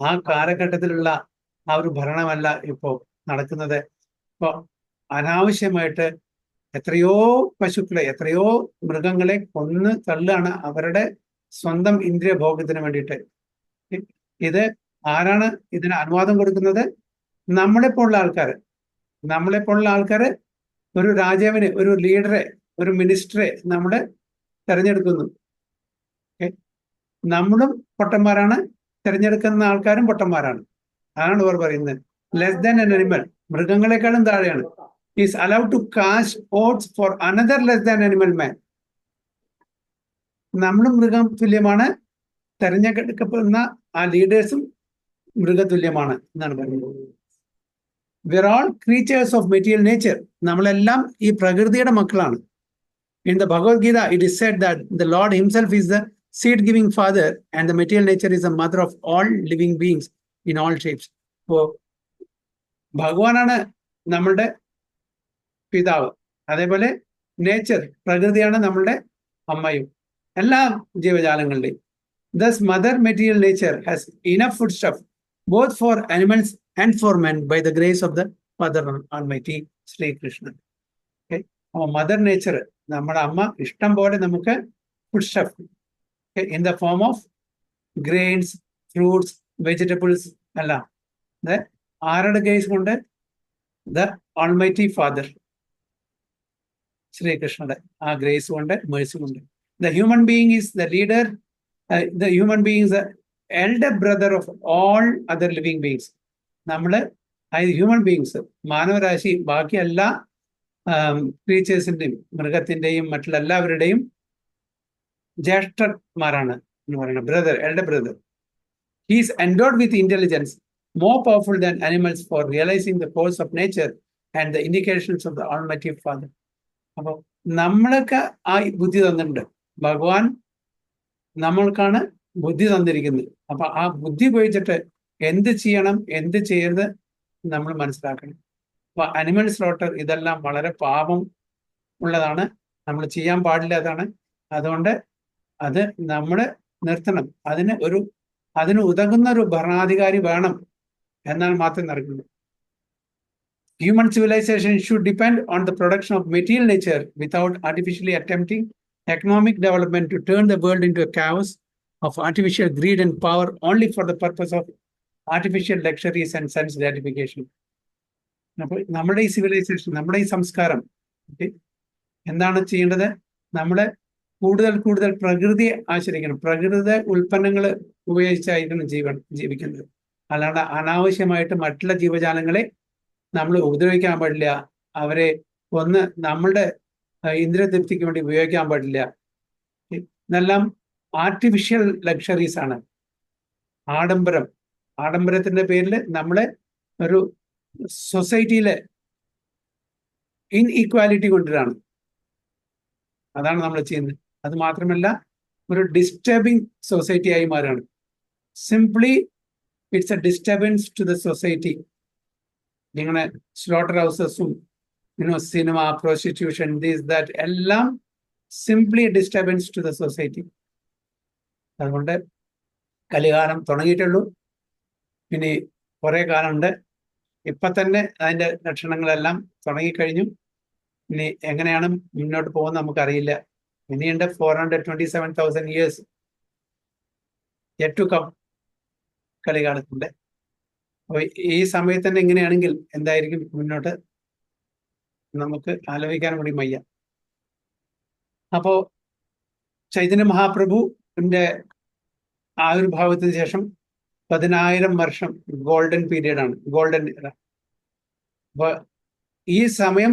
ആ കാലഘട്ടത്തിലുള്ള ആ ഒരു ഭരണമല്ല ഇപ്പോ നടക്കുന്നത്. ഇപ്പൊ അനാവശ്യമായിട്ട് എത്രയോ പശുക്കളെ എത്രയോ മൃഗങ്ങളെ കൊന്ന് തള്ളുകയാണ് അവരുടെ സ്വന്തം ഇന്ദ്രിയ ഭോഗത്തിന് വേണ്ടിയിട്ട്. ഇത് ആരാണ് ഇതിന് അനുവാദം കൊടുക്കുന്നത്? നമ്മളെപ്പോലുള്ള ആൾക്കാര് ഒരു രാജാവിന്, ഒരു ലീഡറെ, ഒരു മിനിസ്റ്ററെ നമ്മള് തെരഞ്ഞെടുക്കുന്നു. നമ്മളും പൊട്ടന്മാരാണ്, തെരഞ്ഞെടുക്കുന്ന ആൾക്കാരും പൊട്ടന്മാരാണ്. അതാണ് ഇവർ പറയുന്നത്. ലെസ് ദാൻ an animal, മൃഗങ്ങളെക്കാളും താഴെയാണ്. is allowed to cast votes for another less than animal man. നമ്മളും മൃഗം തുല്യമാണ്, തെരഞ്ഞെടുക്കപ്പെടുന്ന ആ ലീഡേഴ്സും മൃഗതുല്യമാണ് എന്നാണ് പറയുന്നത്. We are all creatures of material nature. നമ്മളെല്ലാം ഈ പ്രകൃതിയുടെ മക്കളാണ്. In the Bhagavad Gita, it is said that the Lord himself is the seed-giving father and the material nature is the mother of all living beings in all shapes. So, ഭഗവാനാണ് നമ്മളുടെ പിതാവ്, അതേപോലെ nature പ്രകൃതിയാണ് നമ്മളുടെ അമ്മയും എല്ലാ ജീവജാലങ്ങളുടെയും. Thus, mother material nature has enough foodstuff both for animals and for men by the grace of the Father Almighty Sri Krishna. Okay, mother nature, നമ്മുടെ അമ്മ ഇഷ്ടം പോലെ നമുക്ക് foodstuff in the form of grains, fruits, vegetables എല്ലാം. ആരുടെ grace കൊണ്ട്? The Almighty Father ശ്രീകൃഷ്ണന്റെ ആ ഗ്രേസ് കൊണ്ട്, മേഴ്സി കൊണ്ട്. The human being is the leader, the human being is the elder brother of all other living beings. നമ്മള് human beings, മാനവരാശി ബാക്കി എല്ലാ ക്രീച്ചേഴ്സിന്റെയും മൃഗത്തിന്റെയും മറ്റുള്ള എല്ലാവരുടെയും ജ്യേഷ്ഠന്മാരാണ് എന്ന് പറയുന്നത്. Brother, elder brother. He is endowed with intelligence more powerful than animals for realizing the course of nature and the indications of the Almighty Father. അപ്പൊ നമ്മളൊക്കെ ആ ബുദ്ധി തന്നിട്ടുണ്ട്. ഭഗവാൻ നമ്മൾക്കാണ് ബുദ്ധി തന്നിരിക്കുന്നത്. അപ്പൊ ആ ബുദ്ധി ഉപയോഗിച്ചിട്ട് എന്ത് ചെയ്യണം, എന്ത് ചെയ്യരുത് നമ്മൾ മനസ്സിലാക്കണം. അപ്പൊ അനിമൽ സ്ലോട്ടർ ഇതെല്ലാം വളരെ പാപം ഉള്ളതാണ്, നമ്മൾ ചെയ്യാൻ പാടില്ലാത്തതാണ്. അതുകൊണ്ട് അത് നമ്മൾ നിർത്തണം. അതിന് ഉതകുന്ന ഒരു ഭരണാധികാരി വേണം, എന്നാൽ മാത്രം നടക്കുന്നത്. Human civilization should depend on the production of material nature without artificially attempting economic development to turn the world into a chaos of artificial greed and power only for the purpose of artificial luxuries and sense gratification. അപ്പോൾ നമ്മുടെ ഈ civilisation, നമ്മുടെ ഈ സംസ്കാരം എന്താണ് ചെയ്യേണ്ടത്? നമ്മൾ കൂടുതൽ പ്രകൃതിയെ ആശ്രയിക്കണം. പ്രകൃതി ഉൽപ്പന്നങ്ങൾ ഉപയോഗിച്ചായിരിക്കണം ജീവിക്കുന്നത്. അല്ലാണ്ട് അനാവശ്യമായിട്ട് മറ്റുള്ള ജീവജാലങ്ങളെ നമ്മൾ ഉപദ്രവിക്കാൻ പാടില്ല. അവരെ നമ്മളുടെ ഇന്ദ്രിയതൃപ്തിക്ക് വേണ്ടി ഉപയോഗിക്കാൻ പാടില്ല. ഇതെല്ലാം ആർട്ടിഫിഷ്യൽ ലക്ഷറീസ് ആണ്. ആഡംബരത്തിന്റെ പേരിൽ നമ്മളെ ഒരു സൊസൈറ്റിയിലെ ഇൻഇക്വാലിറ്റി കൊണ്ടുവരാണ്. അതാണ് നമ്മൾ ചെയ്യുന്നത്. അത് മാത്രമല്ല, ഒരു ഡിസ്റ്റർബിങ് സൊസൈറ്റി ആയി മാറുകയാണ്. Simply it's a disturbance to the society. ഇങ്ങനെ സ്ലോട്ടർ ഹൗസസും സിനിമ, പ്രോസ്റ്റിറ്റ്യൂഷൻ, ദിസ് ദാറ്റ് എല്ലാം simply disturbance to the society. അതുകൊണ്ട് കലികാലം തുടങ്ങിയിട്ടുള്ളൂ, ഇനി കുറെ കാലമുണ്ട്. ഇപ്പൊ തന്നെ അതിന്റെ ലക്ഷണങ്ങളെല്ലാം തുടങ്ങിക്കഴിഞ്ഞു. ഇനി എങ്ങനെയാണ് മുന്നോട്ട് പോകുന്നത് നമുക്കറിയില്ല. ഇനിയുണ്ട് 427,000 years yet to come കളി കാണുന്നുണ്ട്. അപ്പൊ ഈ സമയത്ത് തന്നെ ഇങ്ങനെയാണെങ്കിൽ എന്തായിരിക്കും മുന്നോട്ട് നമുക്ക് ആലോചിക്കാൻ കൂടി വയ്യ. അപ്പോ ചൈതന്യ മഹാപ്രഭുവിന്റെ ആവിർഭാവത്തിന് ശേഷം 10,000 വർഷം ഗോൾഡൻ പീരീഡ് ആണ്, ഗോൾഡൻ ഇറ. അപ്പൊ ഈ സമയം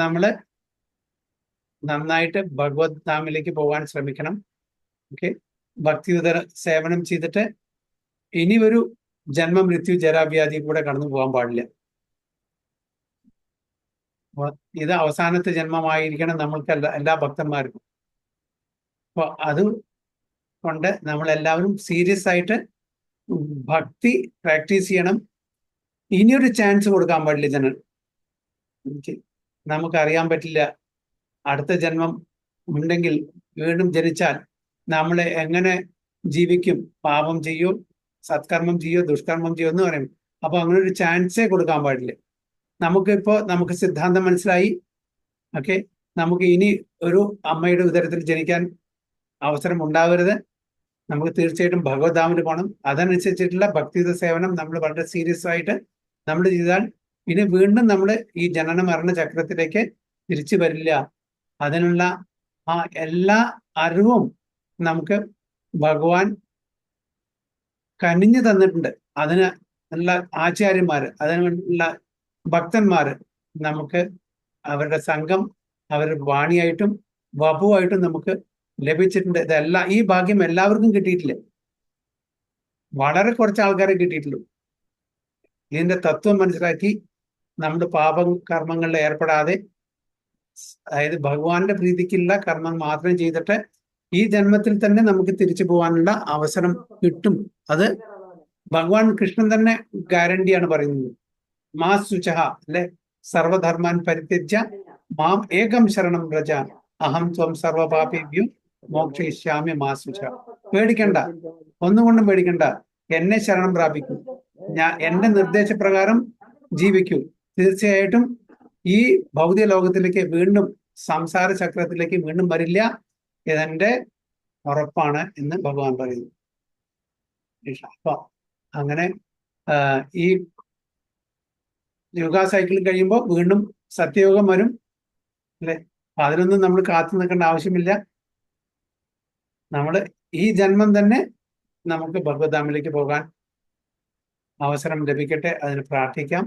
നമ്മള് നന്നായിട്ട് ഭഗവത് ധാമിലേക്ക് പോകാൻ ശ്രമിക്കണം. ഓക്കെ, ഭക്തിയുതര സേവനം ചെയ്തിട്ട് ഇനി ഒരു ജന്മ മൃത്യു ജരാവ്യാധി കൂടെ കടന്നു പോകാൻ പാടില്ല. അപ്പൊ ഇത് അവസാനത്തെ ജന്മമായിരിക്കണം നമ്മൾക്ക് എല്ലാ ഭക്തന്മാർക്കും. അപ്പൊ അത് കൊണ്ട് നമ്മളെല്ലാവരും സീരിയസ് ആയിട്ട് ഭക്തി പ്രാക്ടീസ് ചെയ്യണം. ഇനിയൊരു ചാൻസ് കൊടുക്കാൻ പാടില്ല ജനങ്ങൾ. നമുക്കറിയാൻ പറ്റില്ല അടുത്ത ജന്മം ഉണ്ടെങ്കിൽ വീണ്ടും ജനിച്ചാൽ നമ്മൾ എങ്ങനെ ജീവിക്കും, പാപം ചെയ്യോ സത്കർമ്മം ചെയ്യോ ദുഷ്കർമ്മം ചെയ്യോ എന്ന് പറയും. അപ്പൊ അങ്ങനെ ഒരു ചാൻസേ കൊടുക്കാൻ പാടില്ല. നമുക്ക് സിദ്ധാന്തം മനസ്സിലായി. ഓക്കെ, നമുക്ക് ഇനി ഒരു അമ്മയുടെ ഉദരത്തിൽ ജനിക്കാൻ അവസരം ഉണ്ടാവരുത്. നമുക്ക് തീർച്ചയായിട്ടും ഭഗവത്ധാമിൽ പോകണം. അതനുസരിച്ചിട്ടുള്ള ഭക്തിയുത സേവനം നമ്മൾ വളരെ സീരിയസ് ആയിട്ട് നമ്മൾ ചെയ്താൽ ഇനി വീണ്ടും നമ്മൾ ഈ ജനന മരണ ചക്രത്തിലേക്ക് തിരിച്ചു വരില്ല. അതിനുള്ള എല്ലാ അറിവും നമുക്ക് ഭഗവാൻ കനിഞ്ഞു തന്നിട്ടുണ്ട്. അതിന് ഉള്ള ആചാര്യന്മാര്, അതിനുള്ള ഭക്തന്മാര് നമുക്ക് അവരുടെ സംഘം, അവരുടെ വാണിയായിട്ടും വപുവായിട്ടും നമുക്ക് ലഭിച്ചിട്ടുണ്ട്. ഇതെല്ലാം ഈ ഭാഗ്യം എല്ലാവർക്കും കിട്ടിയിട്ടില്ല, വളരെ കുറച്ച് ആൾക്കാരെ കിട്ടിയിട്ടുള്ളൂ. ഇതിന്റെ തത്വം മനസ്സിലാക്കി നമ്മുടെ പാപകർമ്മങ്ങളിൽ ഏർപ്പെടാതെ, അതായത് ഭഗവാന്റെ പ്രീതിക്കുള്ള കർമ്മം മാത്രം ചെയ്തിട്ട് ഈ ജന്മത്തിൽ തന്നെ നമുക്ക് തിരിച്ചു പോകാനുള്ള അവസരം കിട്ടും. അത് ഭഗവാൻ കൃഷ്ണൻ തന്നെ ഗ്യാരണ്ടിയാണ് പറയുന്നത്. മാ ശുചഃ അല്ലെ, സർവധർമാൻ പരിത്യജ്യ മാം ഏകം ശരണം വ്രജ അഹം ത്വം സർവപാപേഭ്യോ മോക്ഷയിഷ്യാമി മാ ശുചഃ. പേടിക്കണ്ട, ഒന്നുകൊണ്ടും പേടിക്കണ്ട, എന്നെ ശരണം പ്രാപിക്കൂ, എന്റെ നിർദ്ദേശപ്രകാരം ജീവിക്കൂ. തീർച്ചയായിട്ടും ഈ ഭൗതിക ലോകത്തിലേക്ക് വീണ്ടും സംസാര ചക്രത്തിലേക്ക് വീണ്ടും വരില്ല, ഇതെന്റെ ഉറപ്പാണ് എന്ന് ഭഗവാൻ പറയുന്നു. അപ്പൊ അങ്ങനെ ഈ യുഗ സൈക്കിൾ കഴിയുമ്പോൾ വീണ്ടും സത്യയുഗം വരും അല്ലെ. അപ്പൊ അതിനൊന്നും നമ്മൾ കാത്തു നിൽക്കേണ്ട ആവശ്യമില്ല. നമ്മൾ ഈ ജന്മം തന്നെ നമുക്ക് ഭഗവത്ധാമിലേക്ക് പോകാൻ അവസരം ലഭിക്കട്ടെ, അതിന് പ്രാർത്ഥിക്കാം.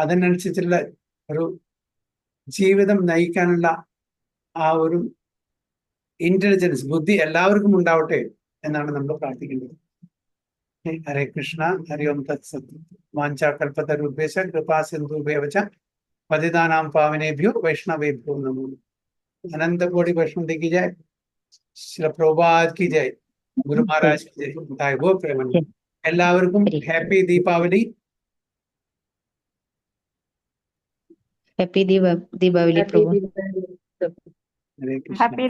അതിനനുസരിച്ചുള്ള ഒരു ജീവിതം നയിക്കാനുള്ള ആ ഒരു ഇന്റലിജൻസ്, ബുദ്ധി എല്ലാവർക്കും ഉണ്ടാവട്ടെ എന്നാണ് നമ്മൾ പ്രാർത്ഥിക്കേണ്ടത്. ഹരേ കൃഷ്ണ. ഹരി ഓം തത്സത്. വാഞ്ചാ കൽപതരുഭ്യശ്ച കൃപാ സിന്ധുഭ്യവ പതിതാനാം പാവനേഭ്യോ വൈഷ്ണവേഭ്യോ നമോ. അനന്തകോടി വൈഷ്ണവ की जय, श्री प्रभुपाद की जय, ഗുരു മഹാരാജ് की जय. ഗോ പ്രേമൻ. എല്ലാവർക്കും ഹാപ്പി ദീപാവലി. ഹാപ്പി ദീപാവലി പ്രഭു. ഹരേ കൃഷ്ണ. ഹാപ്പി